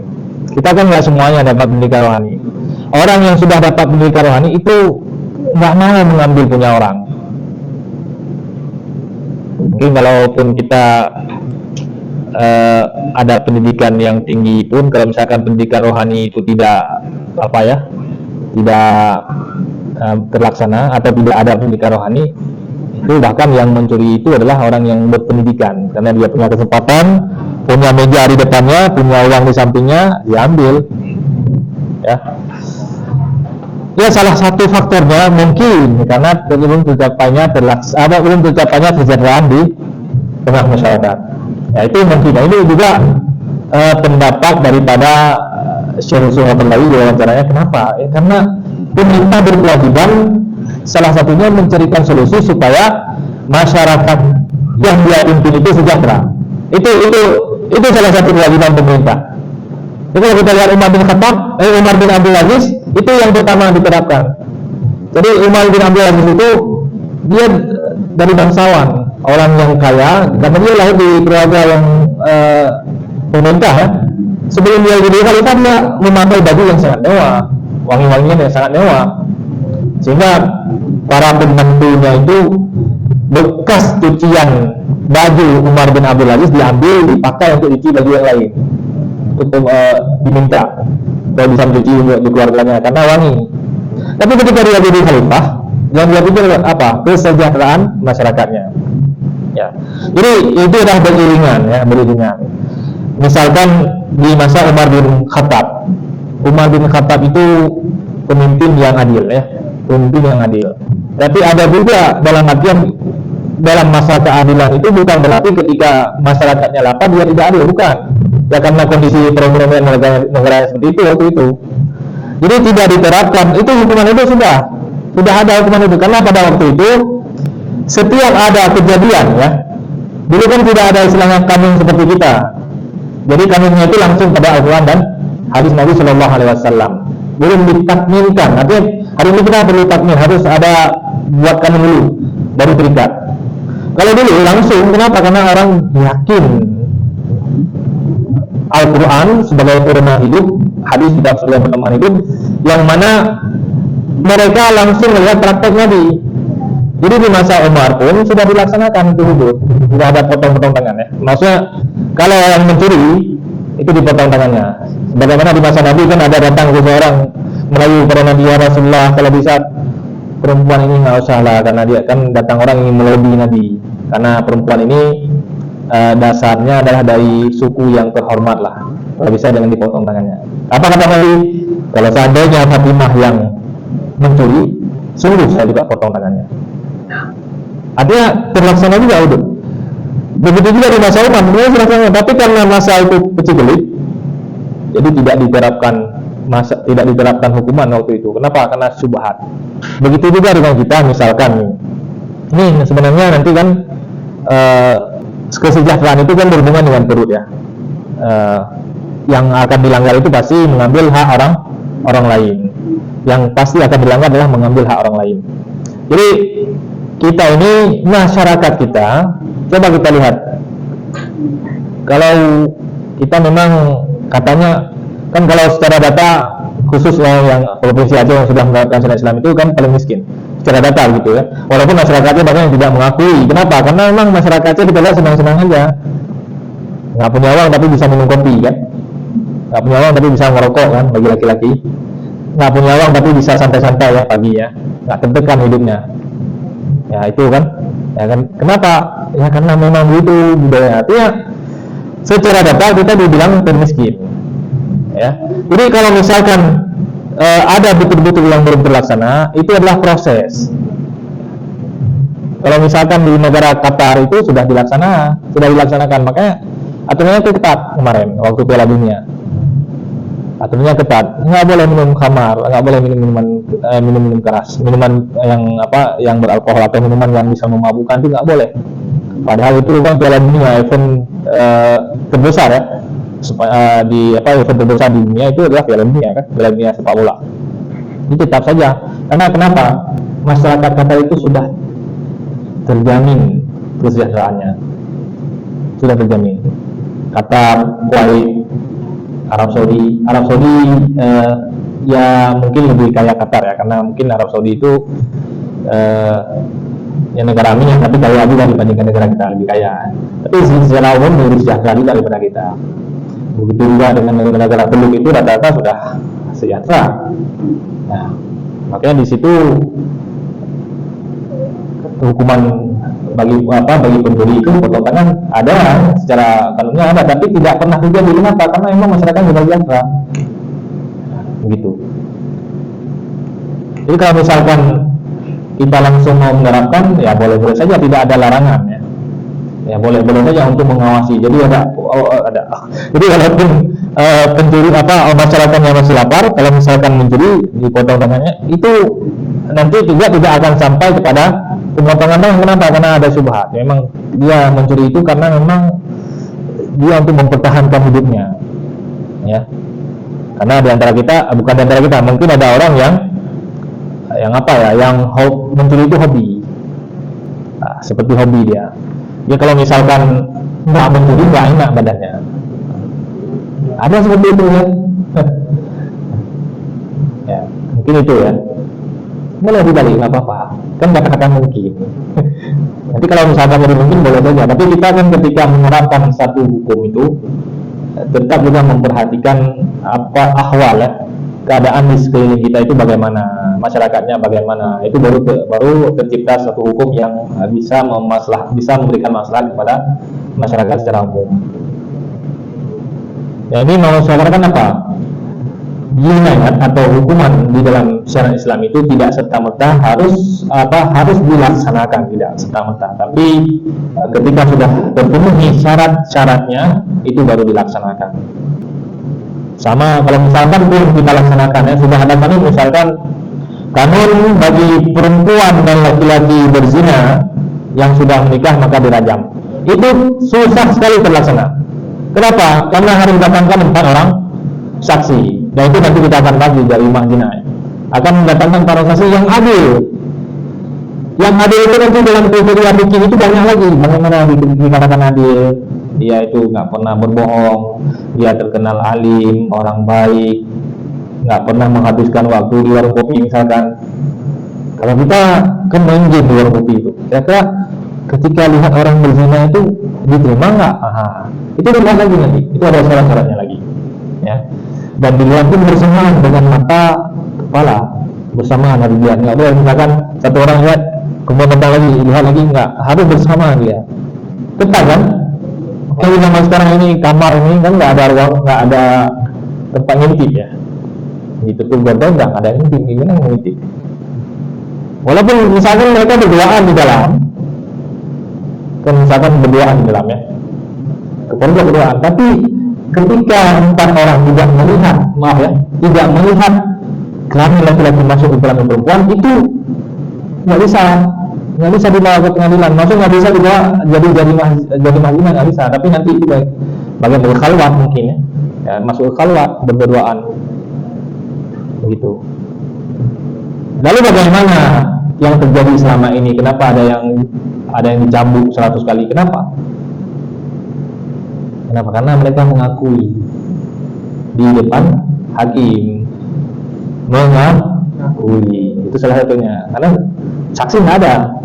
Kita kan nggak semuanya dapat pendidikan rohani. Orang yang sudah dapat pendidikan rohani itu nggak mau mengambil punya orang. Mungkin kalaupun kita ada pendidikan yang tinggi pun, kalau misalkan pendidikan rohani itu tidak terlaksana atau tidak ada pendidikan rohani, itu bahkan yang mencuri itu adalah orang yang berpendidikan, karena dia punya kesempatan, punya meja di depannya, punya uang di sampingnya, diambil. Ya, salah satu faktornya mungkin karena belum tercapainya kesejahteraan di tengah masyarakat. Ya, itu mungkin. Nah, ini juga pendapat daripada Syekh Suhaibullah wawancaranya. Kenapa? Karena pemerintah berkewajiban salah satunya mencarikan solusi supaya masyarakat yang dia pimpin itu sejahtera. Itu salah satu kewajiban pemerintah. Jadi kalau kita lihat Umar bin Abdul Aziz, itu yang pertama diterapkan. Jadi Umar bin Abdul Aziz itu dia dari bangsawan, orang yang kaya, karena dia lahir di keluarga yang pemerintah ya. Sebelum dia jadi khalifah, dia memakai baju yang sangat mewah, wangi-wangian yang sangat mewah, sehingga para pembantunya itu bekas cucian baju Umar bin Abdul Aziz diambil, dipakai untuk cuci baju yang lain, untuk diminta kalau bisa mencuci di keluarganya karena wangi. Tapi ketika dia jadi khalifah, yang dia pikir apa? Kesejahteraan masyarakatnya. Ya. Jadi itu adalah beriringan ya, beriringan. Misalkan di masa Umar bin Khattab. Umar bin Khattab itu pemimpin yang adil ya, pemimpin yang adil. Tapi ada juga dalam artian dalam masa keadilan itu bukan berarti ketika masyarakatnya lapar dia tidak adil, bukan. Ya karena kondisi perekonomian negara seperti itu waktu itu. Jadi tidak diterapkan itu hukuman itu sudah ada hukuman itu karena pada waktu itu setiap ada kejadian ya. Dulu kan tidak ada istilahnya kanun seperti kita. Jadi kanunnya itu langsung pada Al-Quran dan hadis Nabi Shallallahu Alaihi Wasallam. Belum ditakminkan. Artinya hari ini kita perlu takmin, harus ada buat kanun dulu baru terikat. Kalau dulu langsung, kenapa? Karena orang yakin Al-Quran sebagai pedoman hidup, hadis juga sebagai pedoman hidup, yang mana mereka langsung melihat praktek Nabi. Jadi di masa Umar pun sudah dilaksanakan itu hidup, tidak ada potong-potong tangan ya. Maksudnya kalau yang mencuri itu dipotong tangannya. Bagaimana di masa Nabi kan ada datang seseorang merayu kepada Nabi, ya Rasulullah, kalau bisa perempuan ini nggak usah lah, karena dia kan datang orang ingin melobi Nabi, karena perempuan ini dasarnya adalah dari suku yang terhormat lah, kalau bisa jangan dipotong tangannya. Apa kata Nabi? Kalau seandainya Fatimah yang mencuri, sungguh saya juga potong tangannya. Artinya terlaksana juga itu. Begitu juga di masa Umar, tapi karena masa itu kecil-kecil, jadi tidak diterapkan hukuman waktu itu. Kenapa? Karena syubhat. Begitu juga dengan kita, misalkan nih sebenarnya nanti kan kesejahteraan itu kan berhubungan dengan perut ya. Yang akan dilanggar itu pasti mengambil hak orang lain. Yang pasti akan dilanggar adalah mengambil hak orang lain. Jadi kita ini, masyarakat kita, coba kita lihat, kalau kita memang katanya kan kalau secara data khusus yang provinsi Aceh yang sudah menerapkan syariat Islam itu kan paling miskin secara data gitu ya, walaupun masyarakatnya banyak yang tidak mengakui. Kenapa? Karena memang masyarakatnya kita lihat senang-senang aja, nggak punya uang tapi bisa minum kopi kan, nggak punya uang tapi bisa ngerokok kan bagi laki-laki, nggak punya uang tapi bisa santai-santai ya pagi ya, nggak tertekan hidupnya ya, itu kan ya kan. Kenapa? Ya karena memang begitu budaya. Artinya secara data kita dibilang termiskin ya. Jadi kalau misalkan ada betul-betul yang belum terlaksana, itu adalah proses. Kalau misalkan di negara Qatar itu sudah dilaksanakan, makanya aturannya itu ketat kemarin waktu Piala Dunia. Aturannya ketat, nggak boleh minum khamar, nggak boleh minum keras, minuman yang beralkohol atau minuman yang bisa memabukkan itu nggak boleh. Padahal itu kan Piala Dunia, event terbesar ya, event terbesar di dunia itu adalah Piala Dunia kan, Piala Dunia sepak bola. Ini tetap saja, karena kenapa? Masyarakat Qatar itu sudah terjamin kesejahteraannya, sudah terjamin. Qatar, Kuwait, Arab Saudi ya mungkin lebih kaya Qatar ya, karena mungkin Arab Saudi itu ya negara amin ya, tapi kaya juga dibandingkan negara kita, lebih kaya. Tapi secara umum lebih sejahtera juga daripada kita. Begitu juga dengan negara Teluk itu rata-rata sudah sejahtera. Nah, makanya di situ hukuman bagi pencuri itu potong tangan ada, secara kanunnya ada, tapi tidak pernah terjadi. Kenapa? Karena memang masyarakat sudah sejahtera. Begitu. Jadi kalau misalkan kita langsung mau menerapkan, ya boleh-boleh saja, tidak ada larangan ya. Ya boleh-boleh saja untuk mengawasi. Jadi ada. Jadi walaupun pencuri masyarakatnya masih lapar, kalau misalkan mencuri dipotong tangannya, itu nanti juga tidak akan sampai kepada pemotongan tangan. Kenapa? Karena ada syubhat. Memang dia mencuri itu karena memang dia untuk mempertahankan hidupnya. Ya. Karena di antara kita, bukan di antara kita, mungkin ada orang yang mencuri itu hobi. Nah, seperti hobi dia. Dia kalau misalkan nggak mencuri nggak enak badannya. Ada seperti itu ya. Ya, mungkin itu ya. Boleh dibalik, nggak apa-apa. Kan kata-kata mungkin. Nanti kalau misalkan jadi mungkin boleh saja. Tapi kita kan ketika menerapkan satu hukum itu tetap juga memperhatikan ahwal ya, keadaan di sekeliling kita itu bagaimana. masyarakatnya bagaimana. Itu baru tercipta suatu hukum yang bisa memberikan maslahat kepada masyarakat secara umum. Ya, ini mau saya katakan apa? Jinayat atau hukuman di dalam syariat Islam itu tidak serta-merta harus dilaksanakan, tidak serta-merta. Tapi ketika sudah terpenuhi syarat-syaratnya itu baru dilaksanakan. Sama kalau misalkan pun kita laksanakan, ya sudah ada kanun, misalkan kanun bagi perempuan dan laki-laki berzina yang sudah menikah maka dirajam. Itu susah sekali terlaksana. Kenapa? Karena harus datangkan 4 orang saksi. Dan itu nanti kita akan bagi dari mahzina. Akan mendatangkan para saksi yang adil. Yang adil itu nanti dalam kriteria fikih itu banyak lagi. Bagaimana dikatakan adil? Dia itu nggak pernah berbohong, dia terkenal alim, orang baik, nggak pernah menghabiskan waktu di warung kopi misalkan. Kalau kita kan main game di warung kopi itu, kira-kira ketika lihat orang berzina itu diterima nggak? Itu dilihat lagi nanti, itu ada syarat-syaratnya lagi, ya. Dan dilihat pun bersamaan dengan mata kepala, bersamaan harus dilihat. Nggak boleh misalkan satu orang lihat kemudian lihat lagi, nggak, harus bersamaan dia. Ketat kan? Kalau zaman sekarang ini kamar ini kan nggak ada ruang, nggak ada tempat ngintip ya. Gitu tuh contoh nggak ada ngintip, gimana ngintip? Walaupun misalkan mereka berduaan di dalam, kan misalkan berduaan di dalam ya, keluarga berduaan, tapi ketika 4 orang tidak melihat, tidak melihat kelamin laki-laki masuk ke kelamin perempuan, itu nggak bisa dibawa ke pengadilan. Maksudnya nggak bisa dibawa jadi mahzina, nggak bisa. Tapi nanti itu bagian dari khalwat mungkin ya, masuk ke khalwat berduaan begitu. Lalu bagaimana yang terjadi selama ini? Kenapa ada yang dicambuk 100 kali? Kenapa? Karena mereka mengakui di depan hakim, mengakui. Itu salah satunya. Karena saksi nggak ada.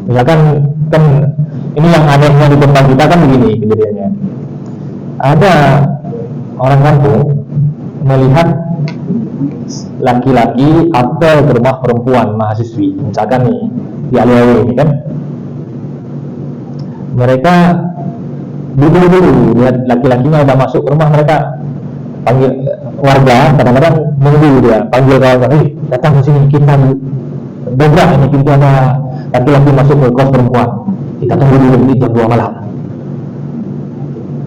Misalkan kan ini yang anehnya di tempat kita kan begini kejadiannya. Ada orang kampung melihat laki-laki apel ke rumah perempuan mahasiswi, misalkan nih di Aliawi ini kan, mereka dulu lihat laki-lakinya udah masuk ke rumah, mereka panggil warga, kadang-kadang menunggu dia, panggil kawan-kawan, datang ke sini, kita dobrak ini pintu, ada laki-laki masuk ke kos perempuan, kita tunggu dulu di jam 2 malam.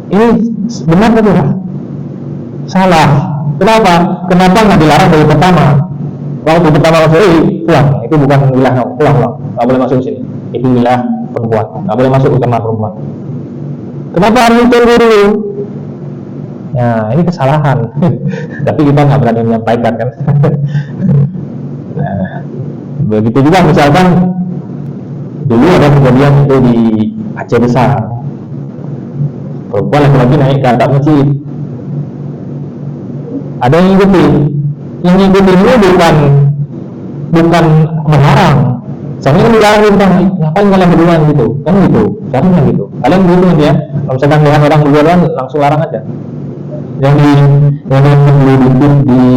Ini benar atau tidak? Salah. Kenapa nggak dilarang dari pertama? Waktu pertama masuk, pulang, itu bukan wilayah, pulang, nggak boleh masuk ke sini, itu wilayah perempuan, nggak boleh masuk ke kamar perempuan. Kenapa harus ditunggu dulu? Ya, ini kesalahan. Tapi kita nggak berani menyampaikan kan. Nah, begitu juga misalkan dulu ada kejadian itu di Aceh Besar, perempuan laki-laki naik ke atap masjid, ada yang ngikutin ini bukan melarang. Soalnya kan dilarang gitu, ngapain kalian berduaan gitu, kan gitu, caranya gitu. Kalian gitu ya, kalau misalkan lihat orang berduaan langsung larang aja. Yang di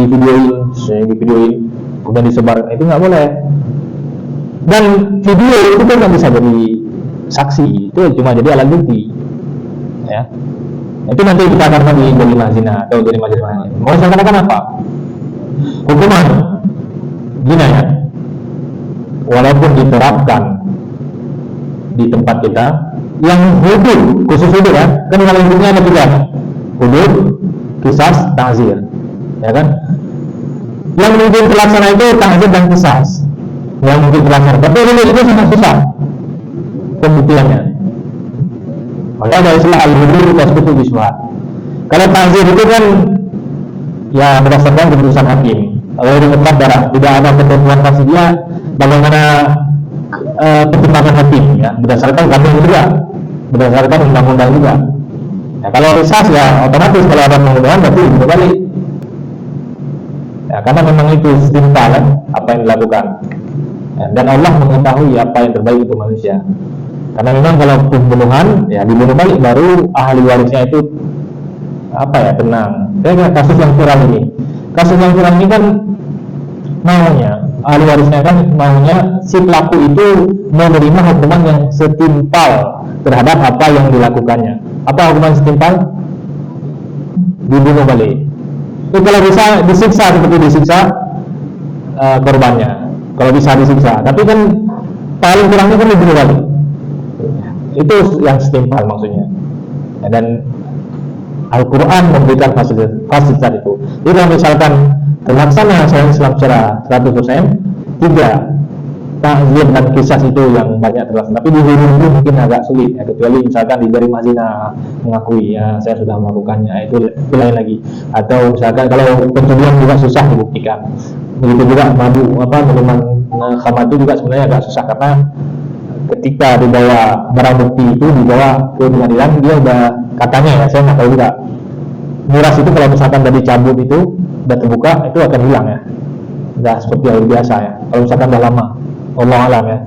videoin, kemudian disebar, itu nggak boleh. Dan video itu kan nggak bisa jadi saksi, itu cuma jadi alat bukti, ya. Itu nanti kita akan jadi mahzina atau jadi majelis mahzina. Mau saya katakan apa? Hukuman zina ya, walaupun diterapkan di tempat kita, yang hudud, khusus hudud ya, kan kalau hududnya ada 3, hudud, qisas, ta'zir, ya kan? Yang mungkin terlaksana itu ta'zir dan qisas, yang mungkin terlaksana. Tapi itu sangat susah pembuktiannya. Maka ada istilah al-hudud tasbutu biswat. Kalau ta'zir itu kan ya berdasarkan keputusan hakim. Kalau di tempat darah tidak ada ketentuan pasti dia bagaimana pertimbangan hakim ya, berdasarkan kanun juga, berdasarkan undang-undang juga. Ya, kalau qisas ya otomatis kalau ada undang-undang berarti berbalik. Ya, karena memang itu setimpal kan, apa yang dilakukan. Ya, dan Allah mengetahui apa yang terbaik untuk manusia. Karena memang kalau pembunuhan ya dibunuh balik, baru ahli warisnya itu apa ya, tenang. Kasus yang viral ini kan maunya ahli warisnya kan maunya si pelaku itu menerima hukuman yang setimpal terhadap apa yang dilakukannya. Apa hukuman setimpal? Dibunuh balik. Itu kalau bisa disiksa seperti disiksa korbannya. Kalau bisa disiksa. Tapi kan paling kurangnya kan dibunuh balik. Itu yang setimpal maksudnya. Ya, dan Al-Quran memberikan fasilitas itu. Jadi kalau misalkan terlaksana syariat Islam secara 100%, tidak takzir dan kisah itu yang banyak terlaksana. Tapi di hulu itu mungkin agak sulit, ya, kecuali misalkan di jaring zina mengakui ya saya sudah melakukannya, itu lain lagi. Atau misalkan kalau pencurian juga susah dibuktikan. Begitu juga minuman khamar itu juga sebenarnya agak susah, karena ketika dibawa barang bukti itu dibawa ke pengadilan, dia udah katanya ya, saya nggak tahu juga, miras itu kalau misalkan udah dicabut itu udah terbuka itu akan hilang ya, udah seperti air biasa ya. Kalau misalkan udah lama, Allah alam ya.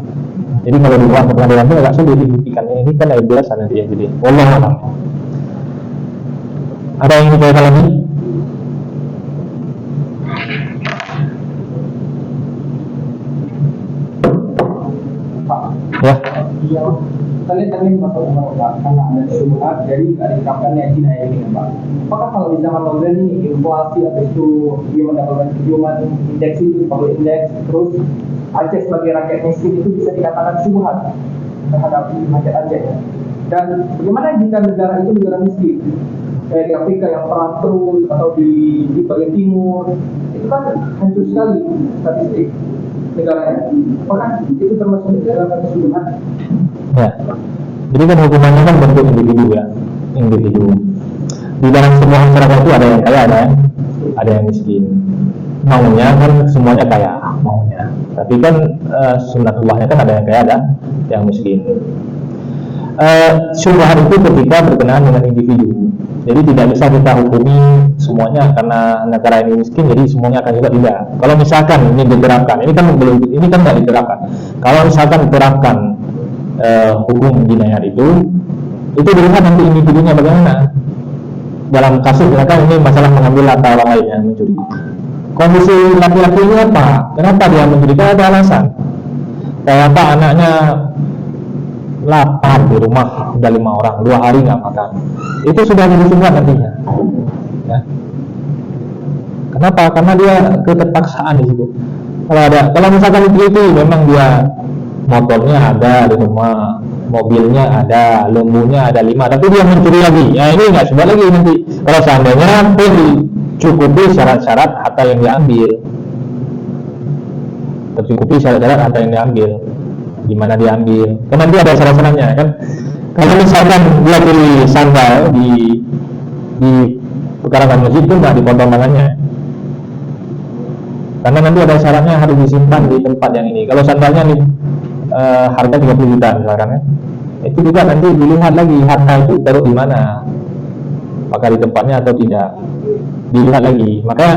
Jadi kalau dibawa ke pengadilan itu agak sulit dibuktikannya, ini kan air biasa nanti ya. Jadi Allah alam. Ada yang ditanyakan lagi? Ya. Iya, tadi masuk karena ada syubhat, jadi nggak diterapkannya jinayah ini, Pak. Apakah kalau di zaman modern ini inflasi atau itu human indeks itu, power index, terus Aceh sebagai rakyat miskin itu bisa dikatakan syubhat terhadap rakyat Aceh? Dan bagaimana jika negara itu negara miskin? Kayak di Afrika yang perang terus, atau di bagian timur, itu kan hancur sekali statistik negaranya. Apakah itu termasuk dalam kesulitan? Ya. Jadi kan hukumannya kan bentuk individu ya, individu. Di dalam semua masyarakat itu ada yang kaya, ada yang miskin. Maunya kan semuanya kaya, maunya. Tapi kan sunatullahnya kan ada yang kaya, ada yang miskin. Syubhat itu ketika berkenaan dengan individu. Jadi tidak bisa kita hukumi semuanya karena negara ini miskin, jadi semuanya akan juga tidak. Kalau misalkan ini diterapkan, ini kan nggak diterapkan. Kalau misalkan diterapkan hukum jinayat itu dilihat nanti individunya bagaimana. Dalam kasus misalkan ini masalah mengambil harta orang lain yang mencuri. Kondisi laki-laki ini apa? Kenapa dia mencuri? Kan ada alasan. Kayak apa, anaknya lapar di rumah, udah 5 orang, 2 hari nggak makan, itu sudah jadi syubhat nantinya ya. Kenapa? Karena dia keterpaksaan di situ. Kalau misalkan itu memang dia motornya ada di rumah, mobilnya ada, lembunya ada 5, tapi dia mencuri lagi, ya ini nggak syubhat lagi nanti. Kalau seandainya pun dicukupi syarat-syarat harta yang diambil, tercukupi syarat-syarat harta yang diambil, gimana diambil, kan nanti ada syarat-syaratnya kan. Kalau misalkan dia beli sandal di pekarangan masjid pun nggak dipotong tangannya, karena nanti ada syaratnya harus disimpan di tempat yang ini. Kalau sandalnya nih harga 30 juta misalkan ya, itu juga nanti dilihat lagi harta itu taruh di mana, apakah di tempatnya atau tidak, dilihat lagi. Maka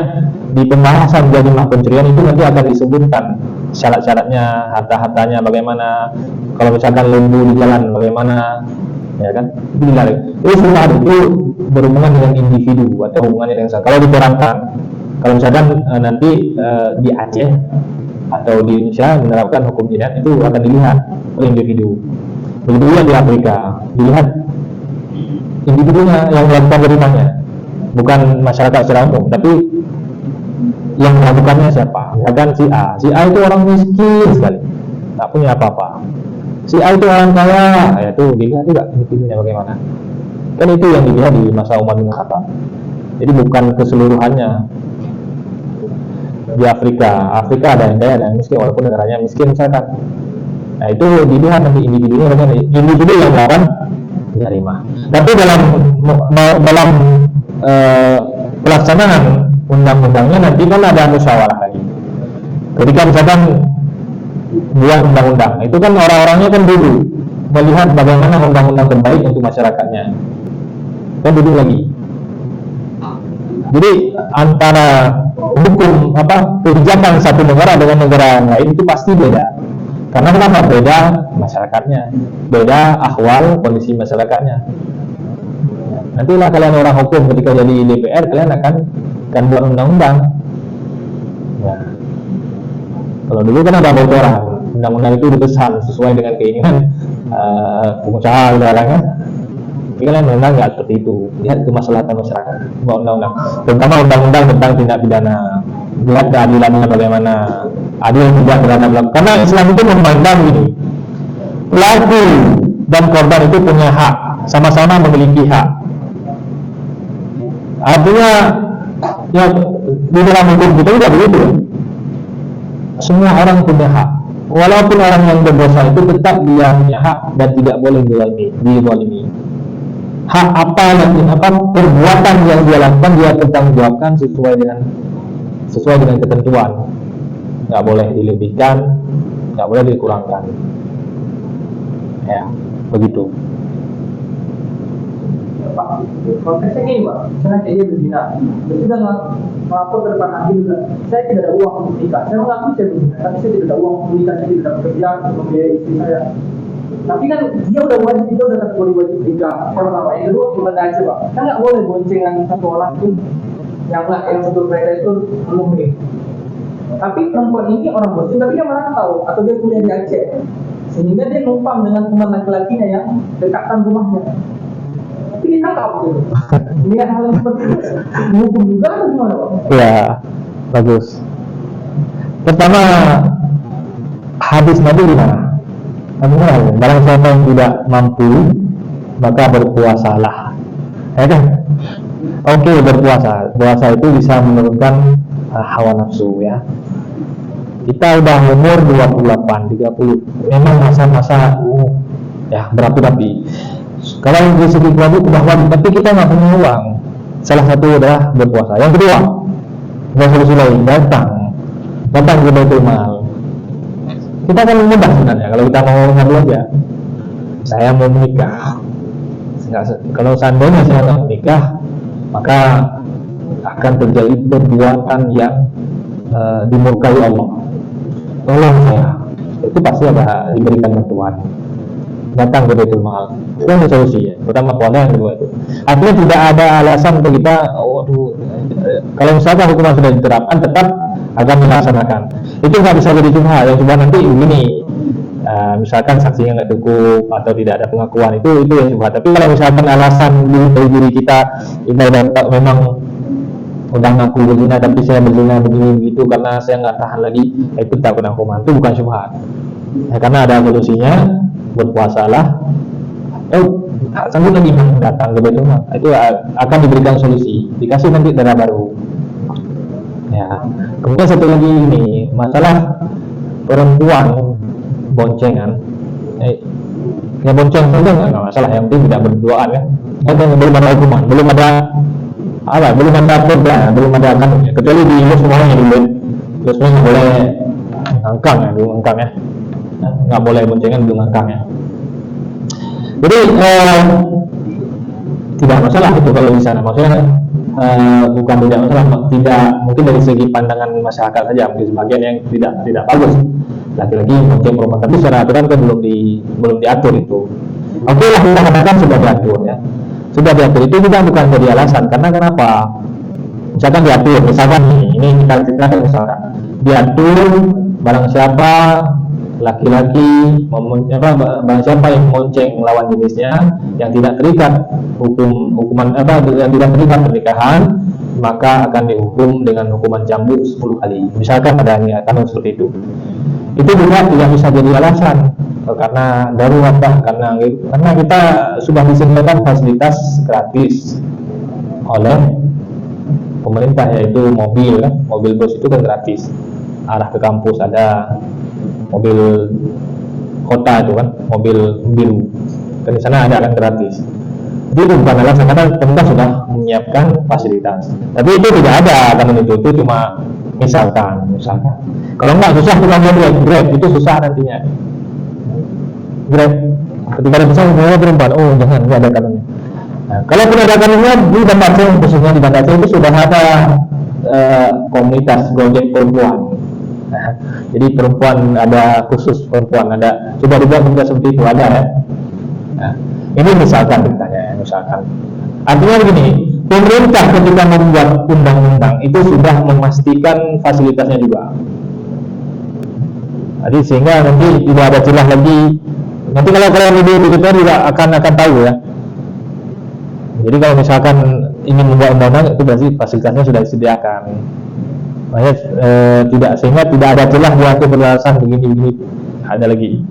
di pembahasan jazmah pencurian itu nanti akan disebutkan syarat-syaratnya, harta-hartanya bagaimana. Kalau misalkan lembu di jalan bagaimana, ya kan? Itu semua itu berhubungan dengan individu atau hubungannya dengan saya. Kalau diterangkan, kalau misalkan nanti di Aceh atau di Indonesia menerapkan hukum jinayat, itu akan dilihat oleh individu. Begitu juga di Afrika, dilihat individunya yang melakukan jarimanya, bukan masyarakat secara umum, tapi yang melakukannya siapa. Misalkan si A itu orang miskin sekali, tak punya apa-apa. Si A itu orang kaya, ya itu dilihat juga individunya bagaimana. Kan itu yang dilihat di masa Umar bin Khattab. Jadi bukan keseluruhannya. Di Afrika ada yang kaya, ada yang miskin, walaupun negaranya miskin misalkan. Nah itu dilihat nanti individunya bagaimana. Individu yang melakukan diterima. Tapi dalam pelaksanaan undang-undangnya nanti kan ada musyawarah lagi. Ketika misalkan buat undang-undang, itu kan orang-orangnya kan dulu melihat bagaimana undang-undang terbaik untuk masyarakatnya. Kan duduk lagi. Jadi antara hukum kebijakan satu negara dengan negara lain itu pasti beda. Karena kenapa? Beda masyarakatnya, beda ahwal kondisi masyarakatnya. Nantilah kalian orang hukum ketika jadi DPR, kalian akan buat undang-undang. Ya. Kalau dulu kan ada bocoran, undang-undang itu dipesan sesuai dengan keinginan pengusaha kan. Tapi kalian undang nggak seperti itu. Lihat kemaslahatan masyarakat, buat undang-undang. Terutama undang-undang tentang tindak pidana. Lihat keadilannya bagaimana, adil tidak terhadap. Karena Islam itu memandang ini, pelaku dan korban itu punya hak, sama-sama memiliki hak. Artinya ya di dalam hukum kita tidak begitu. Semua orang punya hak. Walaupun orang yang berdosa itu tetap dia punya hak dan tidak boleh dizalimi. Hak apa perbuatan yang dia lakukan dia bertanggungjawabkan sesuai dengan ketentuan. Nggak boleh dilebihkan, nggak boleh dikurangkan. Ya, begitu. Pak, konteksnya gini Pak, misalnya kayak dia berzina, dia sudah melapor ke depan hakim juga, saya tidak ada uang untuk nikah, saya mengakui saya berzina, tapi saya tidak ada uang untuk nikah, saya tidak ada pekerjaan untuk membiayai istri saya. Tapi kan dia udah wajib, dia udah kategori wajib nikah. Yang pertama, yang kedua gimana aja Pak, kan nggak boleh boncengan satu orang itu yang betul mereka itu belum nih. Tapi perempuan ini orang bonceng, tapi dia merantau atau dia kuliah di Aceh, sehingga dia numpang dengan teman laki-lakinya yang dekatkan rumahnya. Tapi ditangkap gitu. Ini hal yang seperti itu hukum juga atau gimana Pak? Ya, bagus. Pertama, hadis Nabi gimana? Barang siapa yang tidak mampu, maka berpuasalah. Ya kan? Oke, berpuasa. Puasa itu bisa menurunkan hawa nafsu ya. Kita udah umur 28, 30. Memang masa-masa ya berapi-api. Kalau dari segi kewajiban sudah wajib, tapi kita nggak punya uang. Salah satu adalah berpuasa. Yang kedua, nggak solusi lain, datang ke Baitul Mal. Kita kan mudah sebenarnya kalau kita mau ngadu aja. Saya mau menikah. Kalau seandainya saya mau menikah, maka akan terjadi perbuatan yang dimurkai Allah. Tolong saya. Itu pasti ada diberikan bantuan. Datang ke Baitul Mal. Itu yang solusi ya. Pertama puasa, yang kedua itu. Artinya tidak ada alasan untuk kita kalau misalkan hukuman sudah diterapkan tetap akan melaksanakan. Itu nggak bisa jadi cuma yang coba nanti begini. Misalkan saksinya nggak cukup atau tidak ada pengakuan itu yang coba. Tapi kalau misalkan alasan dari diri kita ini memang udah ngaku berzina tapi saya berzina begini begitu karena saya nggak tahan lagi, itu tak kena hukuman, itu bukan syubhat. Ya, karena ada solusinya, berpuasalah. Sanggup lagi datang ke Baitul Mal, itu akan diberikan solusi, dikasih nanti darah baru. Ya, kemudian satu lagi ini masalah perempuan boncengan. Ya bonceng saja nggak masalah, yang penting tidak berduaan ya. Belum ada hukuman, belum ada perda, belum ada kan, kecuali di Indo semuanya dulu. Terus nggak boleh ngangkang ya, dulu ngangkang ya. Nggak boleh boncengan belum ngangkang ya. Jadi tidak masalah itu kalau di sana, maksudnya bukan tidak masalah, tidak mungkin dari segi pandangan masyarakat saja, mungkin sebagian yang tidak bagus laki-laki bonceng perempuan, tapi secara aturan kan belum diatur itu. Oke lah, kita katakan sudah diatur ya, sudah diatur, itu juga bukan jadi alasan. Karena kenapa? Misalkan diatur, misalkan ini kita ceritakan, misalkan diatur barang siapa laki-laki barang siapa yang monceng lawan jenisnya yang tidak terikat hukuman yang tidak terikat pernikahan, maka akan dihukum dengan hukuman cambuk 10 kali. Misalkan ada kanun seperti itu. Itu juga tidak bisa jadi alasan karena darurat, karena kita sudah disediakan fasilitas gratis oleh pemerintah, yaitu mobil bus itu kan gratis, arah ke kampus ada, mobil kota itu kan, mobil biru kan di sana ada kan gratis. Itu bukan alasan karena pemerintah sudah menyiapkan fasilitas. Tapi itu tidak ada kan, itu cuma misalkan. Kalau nggak susah pulang Grab itu susah nantinya. Grab ketika ada pesan semuanya perempuan, jangan, nggak ada kanunnya. Nah, kalau pun ada kanunnya di Banda Aceh, khususnya di Banda Aceh itu sudah ada komunitas Gojek perempuan. Nah, jadi perempuan ada khusus perempuan, ada sudah dibuat juga seperti itu, ada ya. Nah, ini misalkan ceritanya, misalkan Artinya begini, pemerintah ketika membuat undang-undang itu sudah memastikan fasilitasnya juga. Jadi sehingga nanti tidak ada celah lagi. Nanti kalau kalian lebih DPR juga akan tahu ya. Jadi kalau misalkan ingin membuat undang-undang itu berarti fasilitasnya sudah disediakan. Makanya tidak, sehingga tidak ada celah buat beralasan begini ada lagi.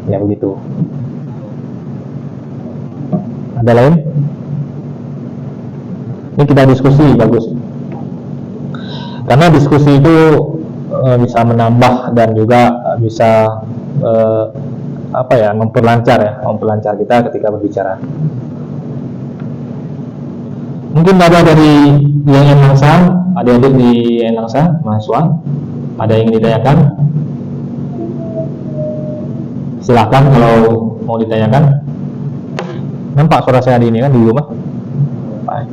Ya begitu. Ada lain? Ini kita diskusi bagus. Karena diskusi itu bisa menambah dan juga bisa memperlancar kita ketika berbicara. Mungkin ada dari yang Langsa, adik-adik di Langsa, mahasiswa, ada yang ditanyakan? Silahkan kalau mau ditanyakan. Nampak suara saya di ini kan di rumah? Baik.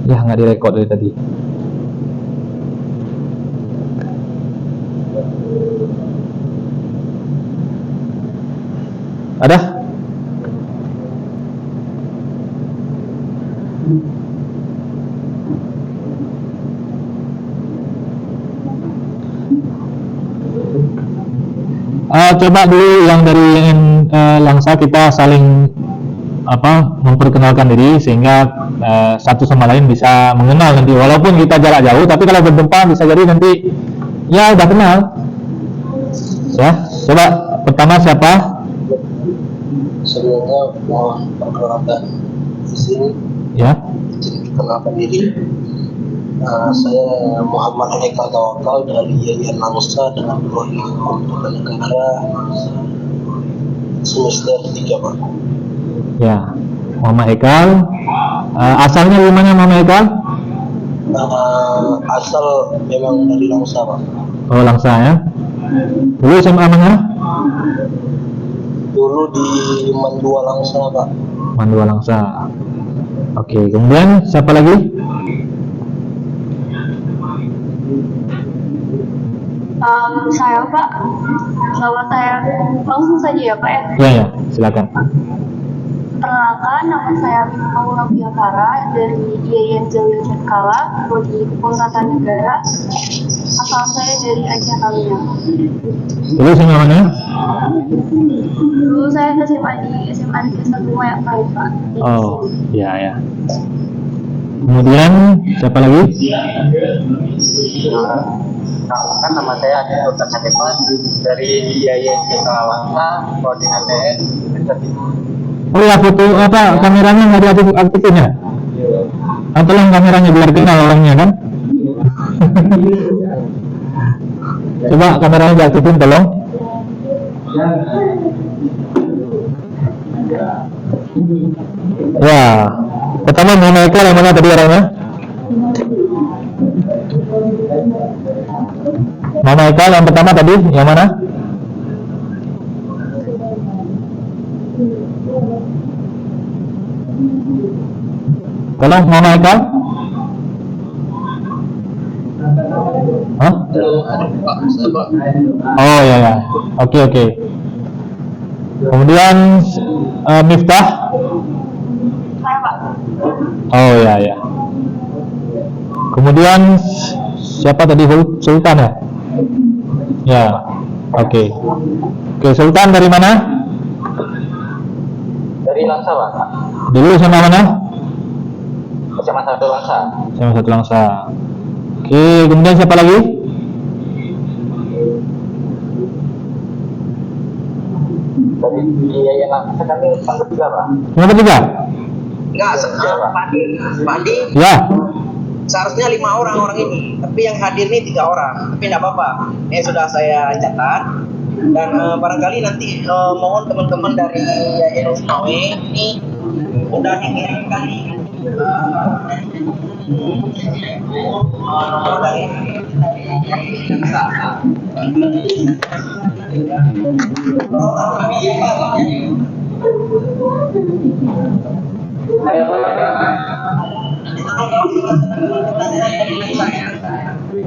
Ya nggak direkod dari tadi. Ada? Coba dulu yang dari yang Langsa kita saling memperkenalkan diri sehingga satu sama lain bisa mengenal nanti, walaupun kita jarak jauh tapi kalau berjumpa bisa jadi nanti ya udah kenal ya. Coba pertama siapa? Sebelumnya mohon perkenalkan di sini. Ya. Jadi perkenalkan diri. Saya Muhammad Eka Tawakal dari Yayan Langsa dengan prodi Hubungan Negara semester 3, Pak. Ya, Muhammad Ekal. Asalnya dari mana Muhammad Ekal? Asal memang dari Langsa, Pak. Oh, Langsa ya. Dulu SMA mana? Dulu di Mandua Langsa, Pak. Mandua Langsa. Oke, kemudian siapa lagi? Saya Pak, nama saya langsung saja ya Pak ya. Ya, silakan. Perkenalkan, nama saya Paula Biakara dari IAIN Jawa Cakala, prodi Kepengurusan Negara. Asal saya dari Aceh Kalinya. Dulu SMA mana? Dulu saya SMA di SMA Negeri 1 Mayak Pahit Pak. Oh, ya. Kemudian siapa lagi? Kan nama saya Adi Sultan Hademan dari IAIN Langsa, koordinator. Oh ya, foto kameranya nggak diaktifin ya? Tolong kameranya biar kenal orangnya kan? Coba kameranya diaktifin tolong. Ya, pertama Mama Eka yang mana tadi orangnya? Mama Eka yang pertama tadi yang mana? Tolong Mama Eka. Hah? Oh ya. Oke. Kemudian Miftah. Saya Pak. Oh ya. Kemudian siapa tadi? Sultan ya? Ya. Oke, Sultan dari mana? Dari Langsa, Pak. Dulu sama mana? Sama satu Langsa. Sama satu Langsa. Oke, kemudian siapa lagi? Dari IAIN Langsa kami sampai 3, Pak. Yang ketiga? Enggak, Pandi. Ya. Seharusnya 5 orang ini, tapi yang hadir ini 3 orang. Tapi tidak apa-apa. Ini sudah saya catat. Dan barangkali nanti mohon teman-teman dari IAIN Langsa ini udah dikirimkan nomor dari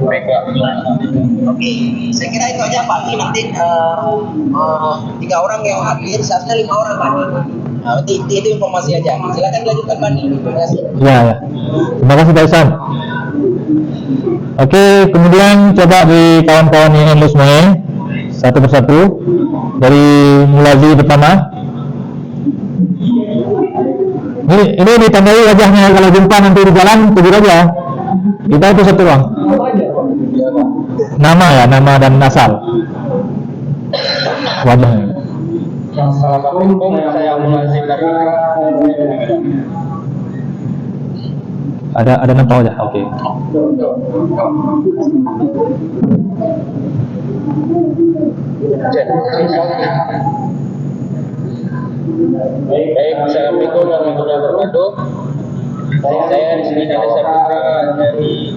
Oke, saya kira itu aja Pak. Nanti 3 orang yang hadir, seharusnya 5 orang Pak. Nah, itu informasi aja. Silakan dilanjutkan Pak. Terima kasih. Ya, ya. Terima kasih Pak Isan. Oke, kemudian coba di kawan-kawan yang handle semuanya satu persatu dari Mulazi pertama. Ini ditandai wajahnya, kalau jumpa nanti di jalan tunggu aja. Kita itu satu bang. Nama ya, nama dan asal. Wajahnya. Assalamualaikum, saya Mulazi dari Ada nama aja, oke. Baik, assalamualaikum warahmatullahi wabarakatuh. Saya di sini dari Saputra dari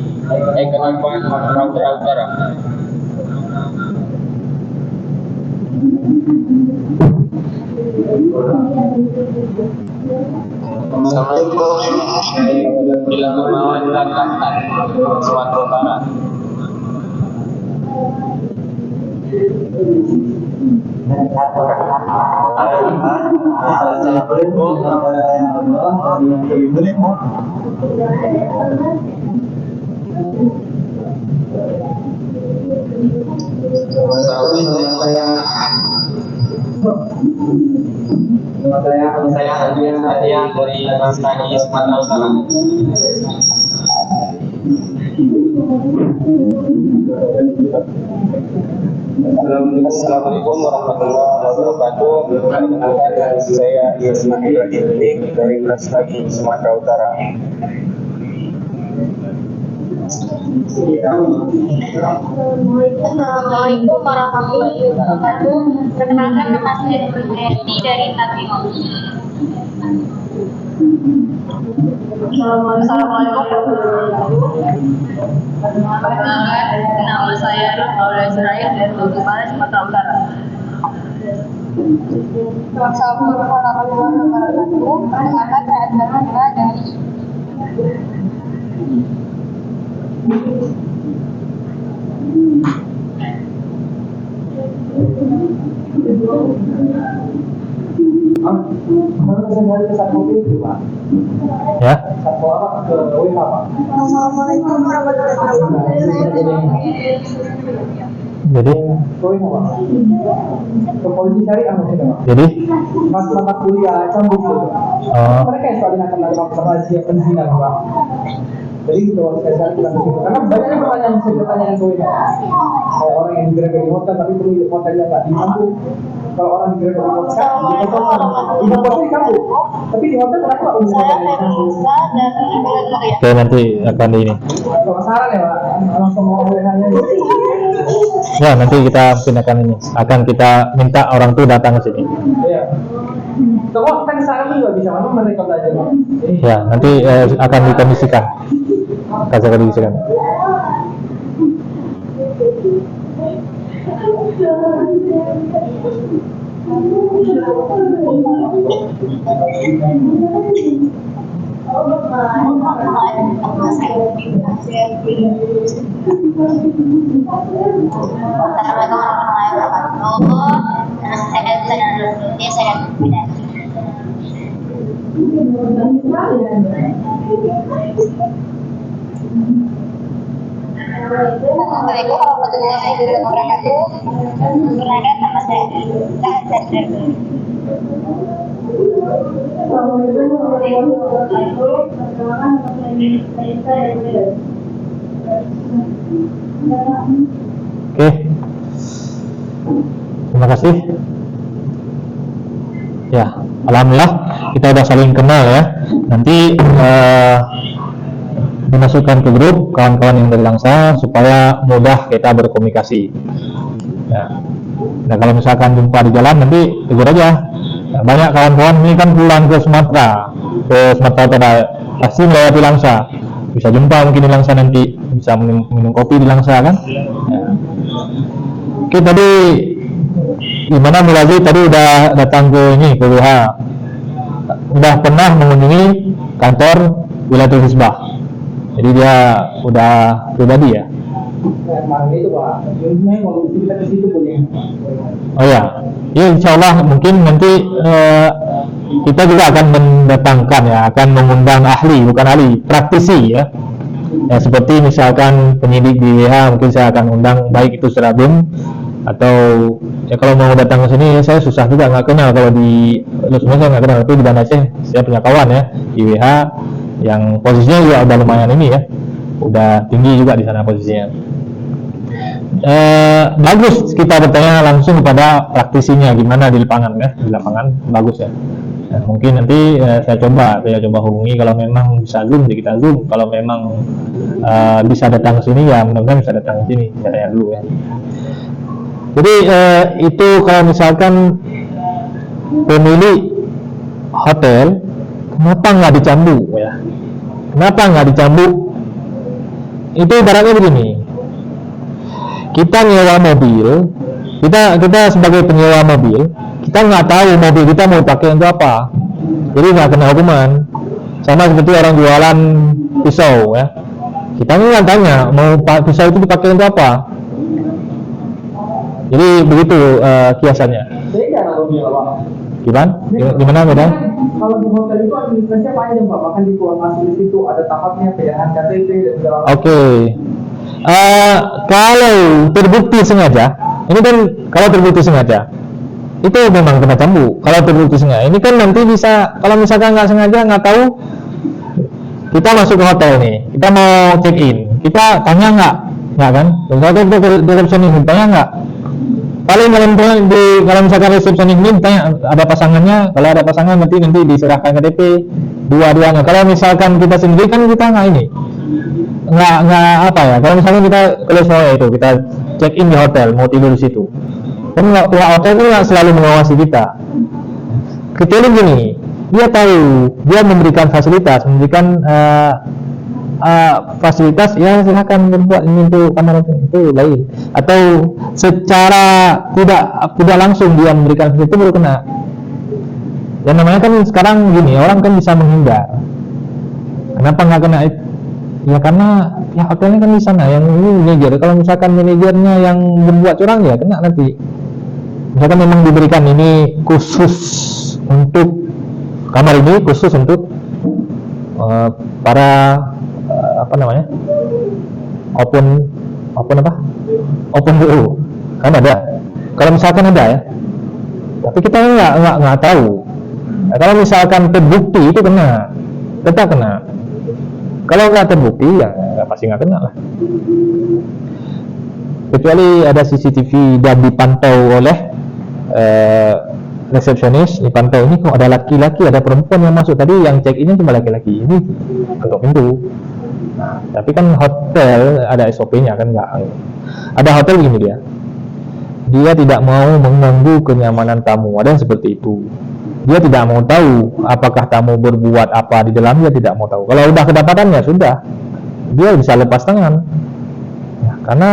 Ekonomi Sumatera Utara. Assalamualaikum. Bilang Kemawan dan Lantan, Sumatera Utara. Assalamualaikum warahmatullahi wabarakatuh. Saya hadiah dari Rastani Sumatera Utara. Assalamualaikum warahmatullahi wabarakatuh. Saya Ismail Ginting dari Rastani Sumatera Utara. Assalamualaikum warahmatullahi wabarakatuh. Perkenalkan nama saya Edi dari Tatimor. Assalamualaikum warahmatullahi wabarakatuh. Perkenalkan nama saya Paula Israel dari Bogor, Sumatera Utara. Assalamualaikum warahmatullahi wabarakatuh. Perkenalkan saya Adnan dari Ya. Assalamualaikum warahmatullahi wabarakatuh. Jadi, Ke polisi cari apa sih Pak? jadi, Mas mata kuliah cambuk itu. Mereka yang soalnya akan melakukan razia penzinan Pak. Jadi itu saya cari karena banyaknya pertanyaan bisa ditanyakan ke WA. Kayak orang yang digerakkan di hotel tapi pemilik hotelnya nggak di kampung. Kalau orang digerakkan di hotel, di hotel ibu kosnya di kampung. Tapi di hotel kenapa nggak bisa Saya di kampung? Feruza dari Medan. oke nanti akan di ini. Kalau saran ya Pak, langsung mau WA-nya. Ya, nanti kita mungkin akan kita minta orang tua datang ke sini. Iya. Kalau kita ke sana pun juga bisa, mana mereka belajar Pak. Ya, nanti akan dikondisikan. Akan dikondisikan. Assalamualaikum warahmatullahi wabarakatuh. Perkenalkan nama saya Azhar. Oke. Terima kasih. Ya, alhamdulillah kita udah saling kenal ya. Nanti dimasukkan ke grup kawan-kawan yang dari Langsa supaya mudah kita berkomunikasi. Ya. Nah, kalau misalkan jumpa di jalan nanti tegur aja. Ya, banyak kawan-kawan ini kan pulang ke Sumatera Utara, pasti melewati Langsa. Bisa jumpa mungkin di Langsa nanti, bisa minum kopi di Langsa kan. Ya. Oke, tadi gimana Mulazi tadi udah datang ke ini ke WH, udah pernah mengunjungi kantor Wilayatul Hizbah, jadi dia udah pribadi ya. Kemarin itu Pak, sebenarnya kalau kita ke situ boleh. Oh ya, ya insya Allah mungkin nanti kita juga akan mendatangkan ya, akan mengundang ahli, bukan ahli, praktisi ya. Ya seperti misalkan penyidik di WH, mungkin saya akan undang baik itu secara Zoom atau ya kalau mau datang ke sini saya susah juga nggak kenal kalau di Lusma saya nggak kenal, tapi di Banda Aceh saya punya kawan ya di WH yang posisinya juga udah lumayan ini ya, udah tinggi juga di sana posisinya. Bagus kita bertanya langsung kepada praktisinya gimana di lapangan ya, di lapangan bagus ya. Nah, mungkin nanti saya coba hubungi, kalau memang bisa Zoom jadi kita Zoom, kalau memang bisa datang ke sini ya mudah-mudahan bisa datang ke sini, saya dulu ya. Jadi itu kalau misalkan pemilik hotel kenapa nggak dicambuk ya, kenapa nggak dicambuk, itu ibaratnya begini, kita nyewa mobil, kita sebagai penyewa mobil, kita nggak tahu mobil kita mau pakai untuk apa, jadi nggak kena hukuman. Sama seperti orang jualan pisau ya, kita nggak tanya mau pisau itu dipakai untuk apa. Jadi begitu kiasannya. Beda kalau Pak. Gimana beda? Kalau di hotel itu administrasinya panjang Pak, bahkan di keluar masuk di situ ada tahapnya, pindahan KTP dan segala macam. Oke. Kalau terbukti sengaja, ini kan kalau terbukti sengaja, itu memang kena cambuk. Kalau terbukti sengaja, ini kan nanti bisa, kalau misalkan nggak sengaja, nggak tahu, kita masuk ke hotel nih, kita mau check in, kita tanya nggak kan? Misalkan kita ke resepsionis, tanya nggak? Paling kalau misalkan resepsionis ini tanya ada pasangannya, kalau ada pasangan nanti diserahkan KTP dua-duanya. Kalau misalkan kita sendiri kan kita nggak apa ya, kalau misalnya kita kalau semua itu kita check in di hotel mau tidur di situ kan pihak hotel itu nggak selalu mengawasi kita, kecuali gini, dia tahu dia memberikan fasilitas ya silakan berbuat ini untuk kamar itu lain, atau secara tidak langsung dia memberikan itu baru kena. Dan namanya kan sekarang gini, orang kan bisa menghindar. Kenapa nggak kena? Ya karena ya hotelnya kan di sana, yang ini manajer. Kalau misalkan manajernya yang berbuat curang ya kena nanti. Misalkan memang diberikan ini khusus untuk kamar ini, khusus untuk para apa namanya, open BU kan ada. Kalau misalkan ada ya, tapi kita nggak tahu. Nah, kalau misalkan terbukti itu kena, tetap kena. Kalau nggak terbukti ya pasti nggak kena lah. Kecuali ada CCTV dan dipantau oleh resepsionis, dipantau ini kok ada laki-laki, ada perempuan yang masuk tadi, yang check innya cuma laki-laki, ini ketok pintu. Nah, tapi kan hotel ada SOP-nya kan, nggak ada hotel begini, dia tidak mau mengganggu kenyamanan tamu, ada yang seperti itu. Dia tidak mau tahu apakah tamu berbuat apa di dalam, dia tidak mau tahu. Kalau udah kedapatan ya sudah, dia bisa lepas tangan ya, karena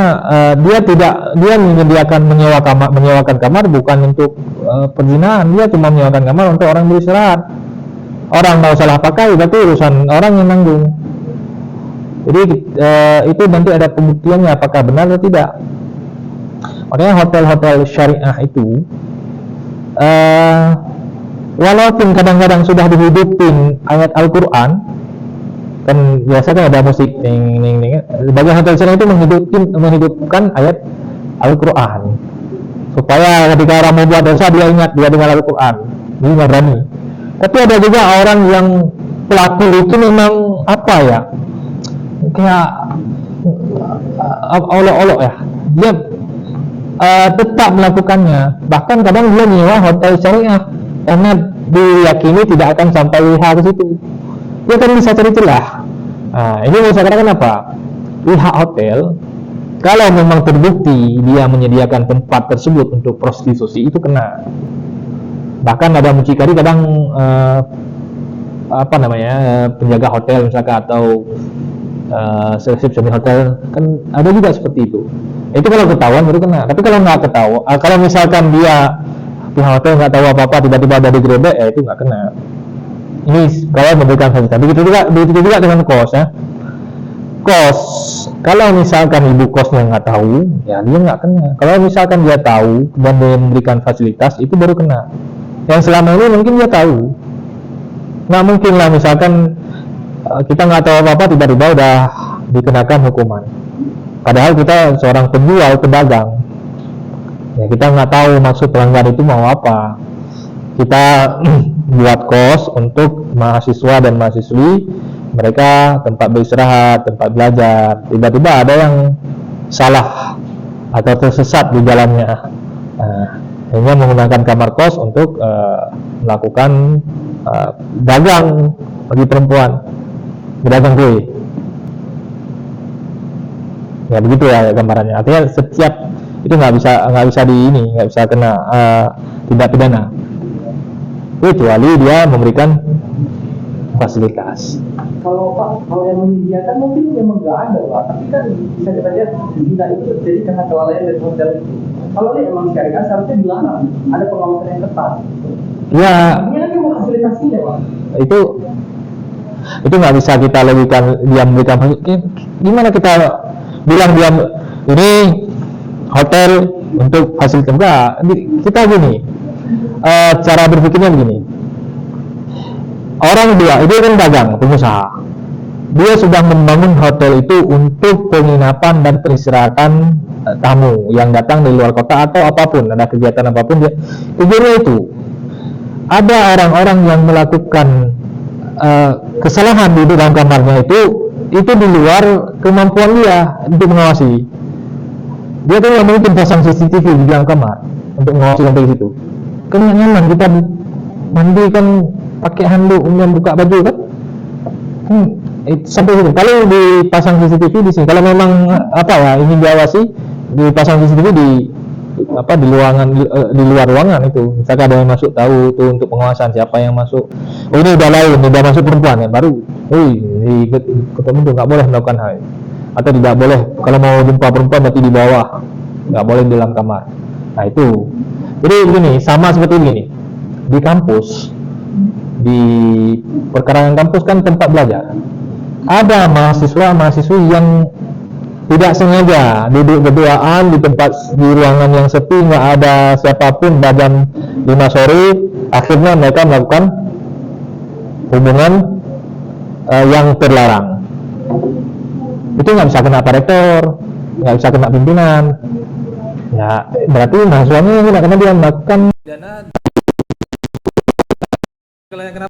dia menyewakan kamar bukan untuk perzinahan, dia cuma menyewakan kamar untuk orang beristirahat. Orang mau salah pakai berarti urusan orang yang nanggung. Jadi itu nanti ada pembuktiannya apakah benar atau tidak. Makanya hotel-hotel syariah itu walaupun kadang-kadang sudah dihidupin ayat Al-Quran, kan biasanya ada musik ning. Sebagian hotel syariah itu menghidupkan ayat Al-Quran supaya ketika orang mau buat dosa dia ingat, dia dengar Al-Quran, dia nggak berani. Tapi ada juga orang yang pelaku itu memang apa ya, kayak olok-olok ya, dia tetap melakukannya. Bahkan kadang dia nyewa hotel syariah karena diyakini tidak akan sampai WH ke situ, dia kan bisa cari celah. Nah, ini mau saya katakan apa? Pihak hotel kalau memang terbukti dia menyediakan tempat tersebut untuk prostitusi itu kena. Bahkan ada mucikari kadang penjaga hotel misalkan atau resepsionis hotel kan ada juga seperti itu. Itu kalau ketahuan baru kena. Tapi kalau nggak ketahuan, kalau misalkan dia pihak hotel nggak tahu apa-apa tiba-tiba ada digerebek, ya itu nggak kena. Ini kalau memberikan fasilitas. Begitu juga dengan kos ya. kos, kalau misalkan ibu kosnya nggak tahu, ya dia nggak kena. Kalau misalkan dia tahu dan dia memberikan fasilitas, itu baru kena. Yang selama ini mungkin dia tahu, nggak mungkin lah misalkan kita nggak tahu apa-apa tiba-tiba udah dikenakan hukuman. Padahal kita seorang penjual, pedagang, ya kita nggak tahu maksud pelanggar itu mau apa. Kita buat kos untuk mahasiswa dan mahasiswi, mereka tempat beristirahat, tempat belajar. Tiba-tiba ada yang salah atau tersesat di jalannya, hanya menggunakan kamar kos untuk melakukan dagang bagi perempuan, berdagang kue. Ya begitu ya gambarannya. Artinya setiap itu nggak bisa kena tindak pidana, kecuali dia memberikan fasilitas. Kalau Pak, kalau yang menyediakan mungkin memang nggak ada Pak, tapi kan bisa kita lihat zina itu terjadi karena kelalaian dari hotel itu. Kalau ini emang syariah seharusnya dilarang, ada pengawasan yang ketat. Ya, Ini kan cuma fasilitasinya Pak. itu nggak bisa kita logika dia memberikan gimana kita bilang dia ini hotel untuk fasilitas. Enggak, kita gini, cara berpikirnya begini, orang dia itu kan dagang, pengusaha, dia sudah membangun hotel itu untuk penginapan dan peristirahatan tamu yang datang dari luar kota atau apapun, ada kegiatan apapun, dia tujuannya itu. Ada orang-orang yang melakukan kesalahan di dalam kamarnya itu di luar kemampuan dia untuk mengawasi. Dia kan nggak mungkin pasang CCTV di dalam kamar untuk mengawasi sampai situ. Kan nggak nyaman kita mandi kan pakai handuk kemudian buka baju kan? Sampai situ. Kalau dipasang CCTV di sini, kalau memang ingin diawasi, dipasang CCTV di luar ruangan itu. Misalkan ada yang masuk, tahu itu untuk pengawasan siapa yang masuk. Oh ini udah lain, udah masuk perempuan ya, baru, di ketemu itu nggak boleh melakukan hal itu. Atau tidak boleh kalau mau jumpa perempuan berarti di bawah, nggak boleh di dalam kamar. Nah itu. Jadi begini, sama seperti ini di kampus, di perkarangan kampus kan tempat belajar. Ada mahasiswa-mahasiswi yang tidak sengaja duduk berduaan di ruangan yang sepi, nggak ada siapapun, jam 5 sore, akhirnya mereka melakukan hubungan yang terlarang. Itu nggak bisa kena Pak Rektor, nggak bisa kena pimpinan. Ya berarti mahasiswanya nggak kena dia melakukan. Kalau yang kena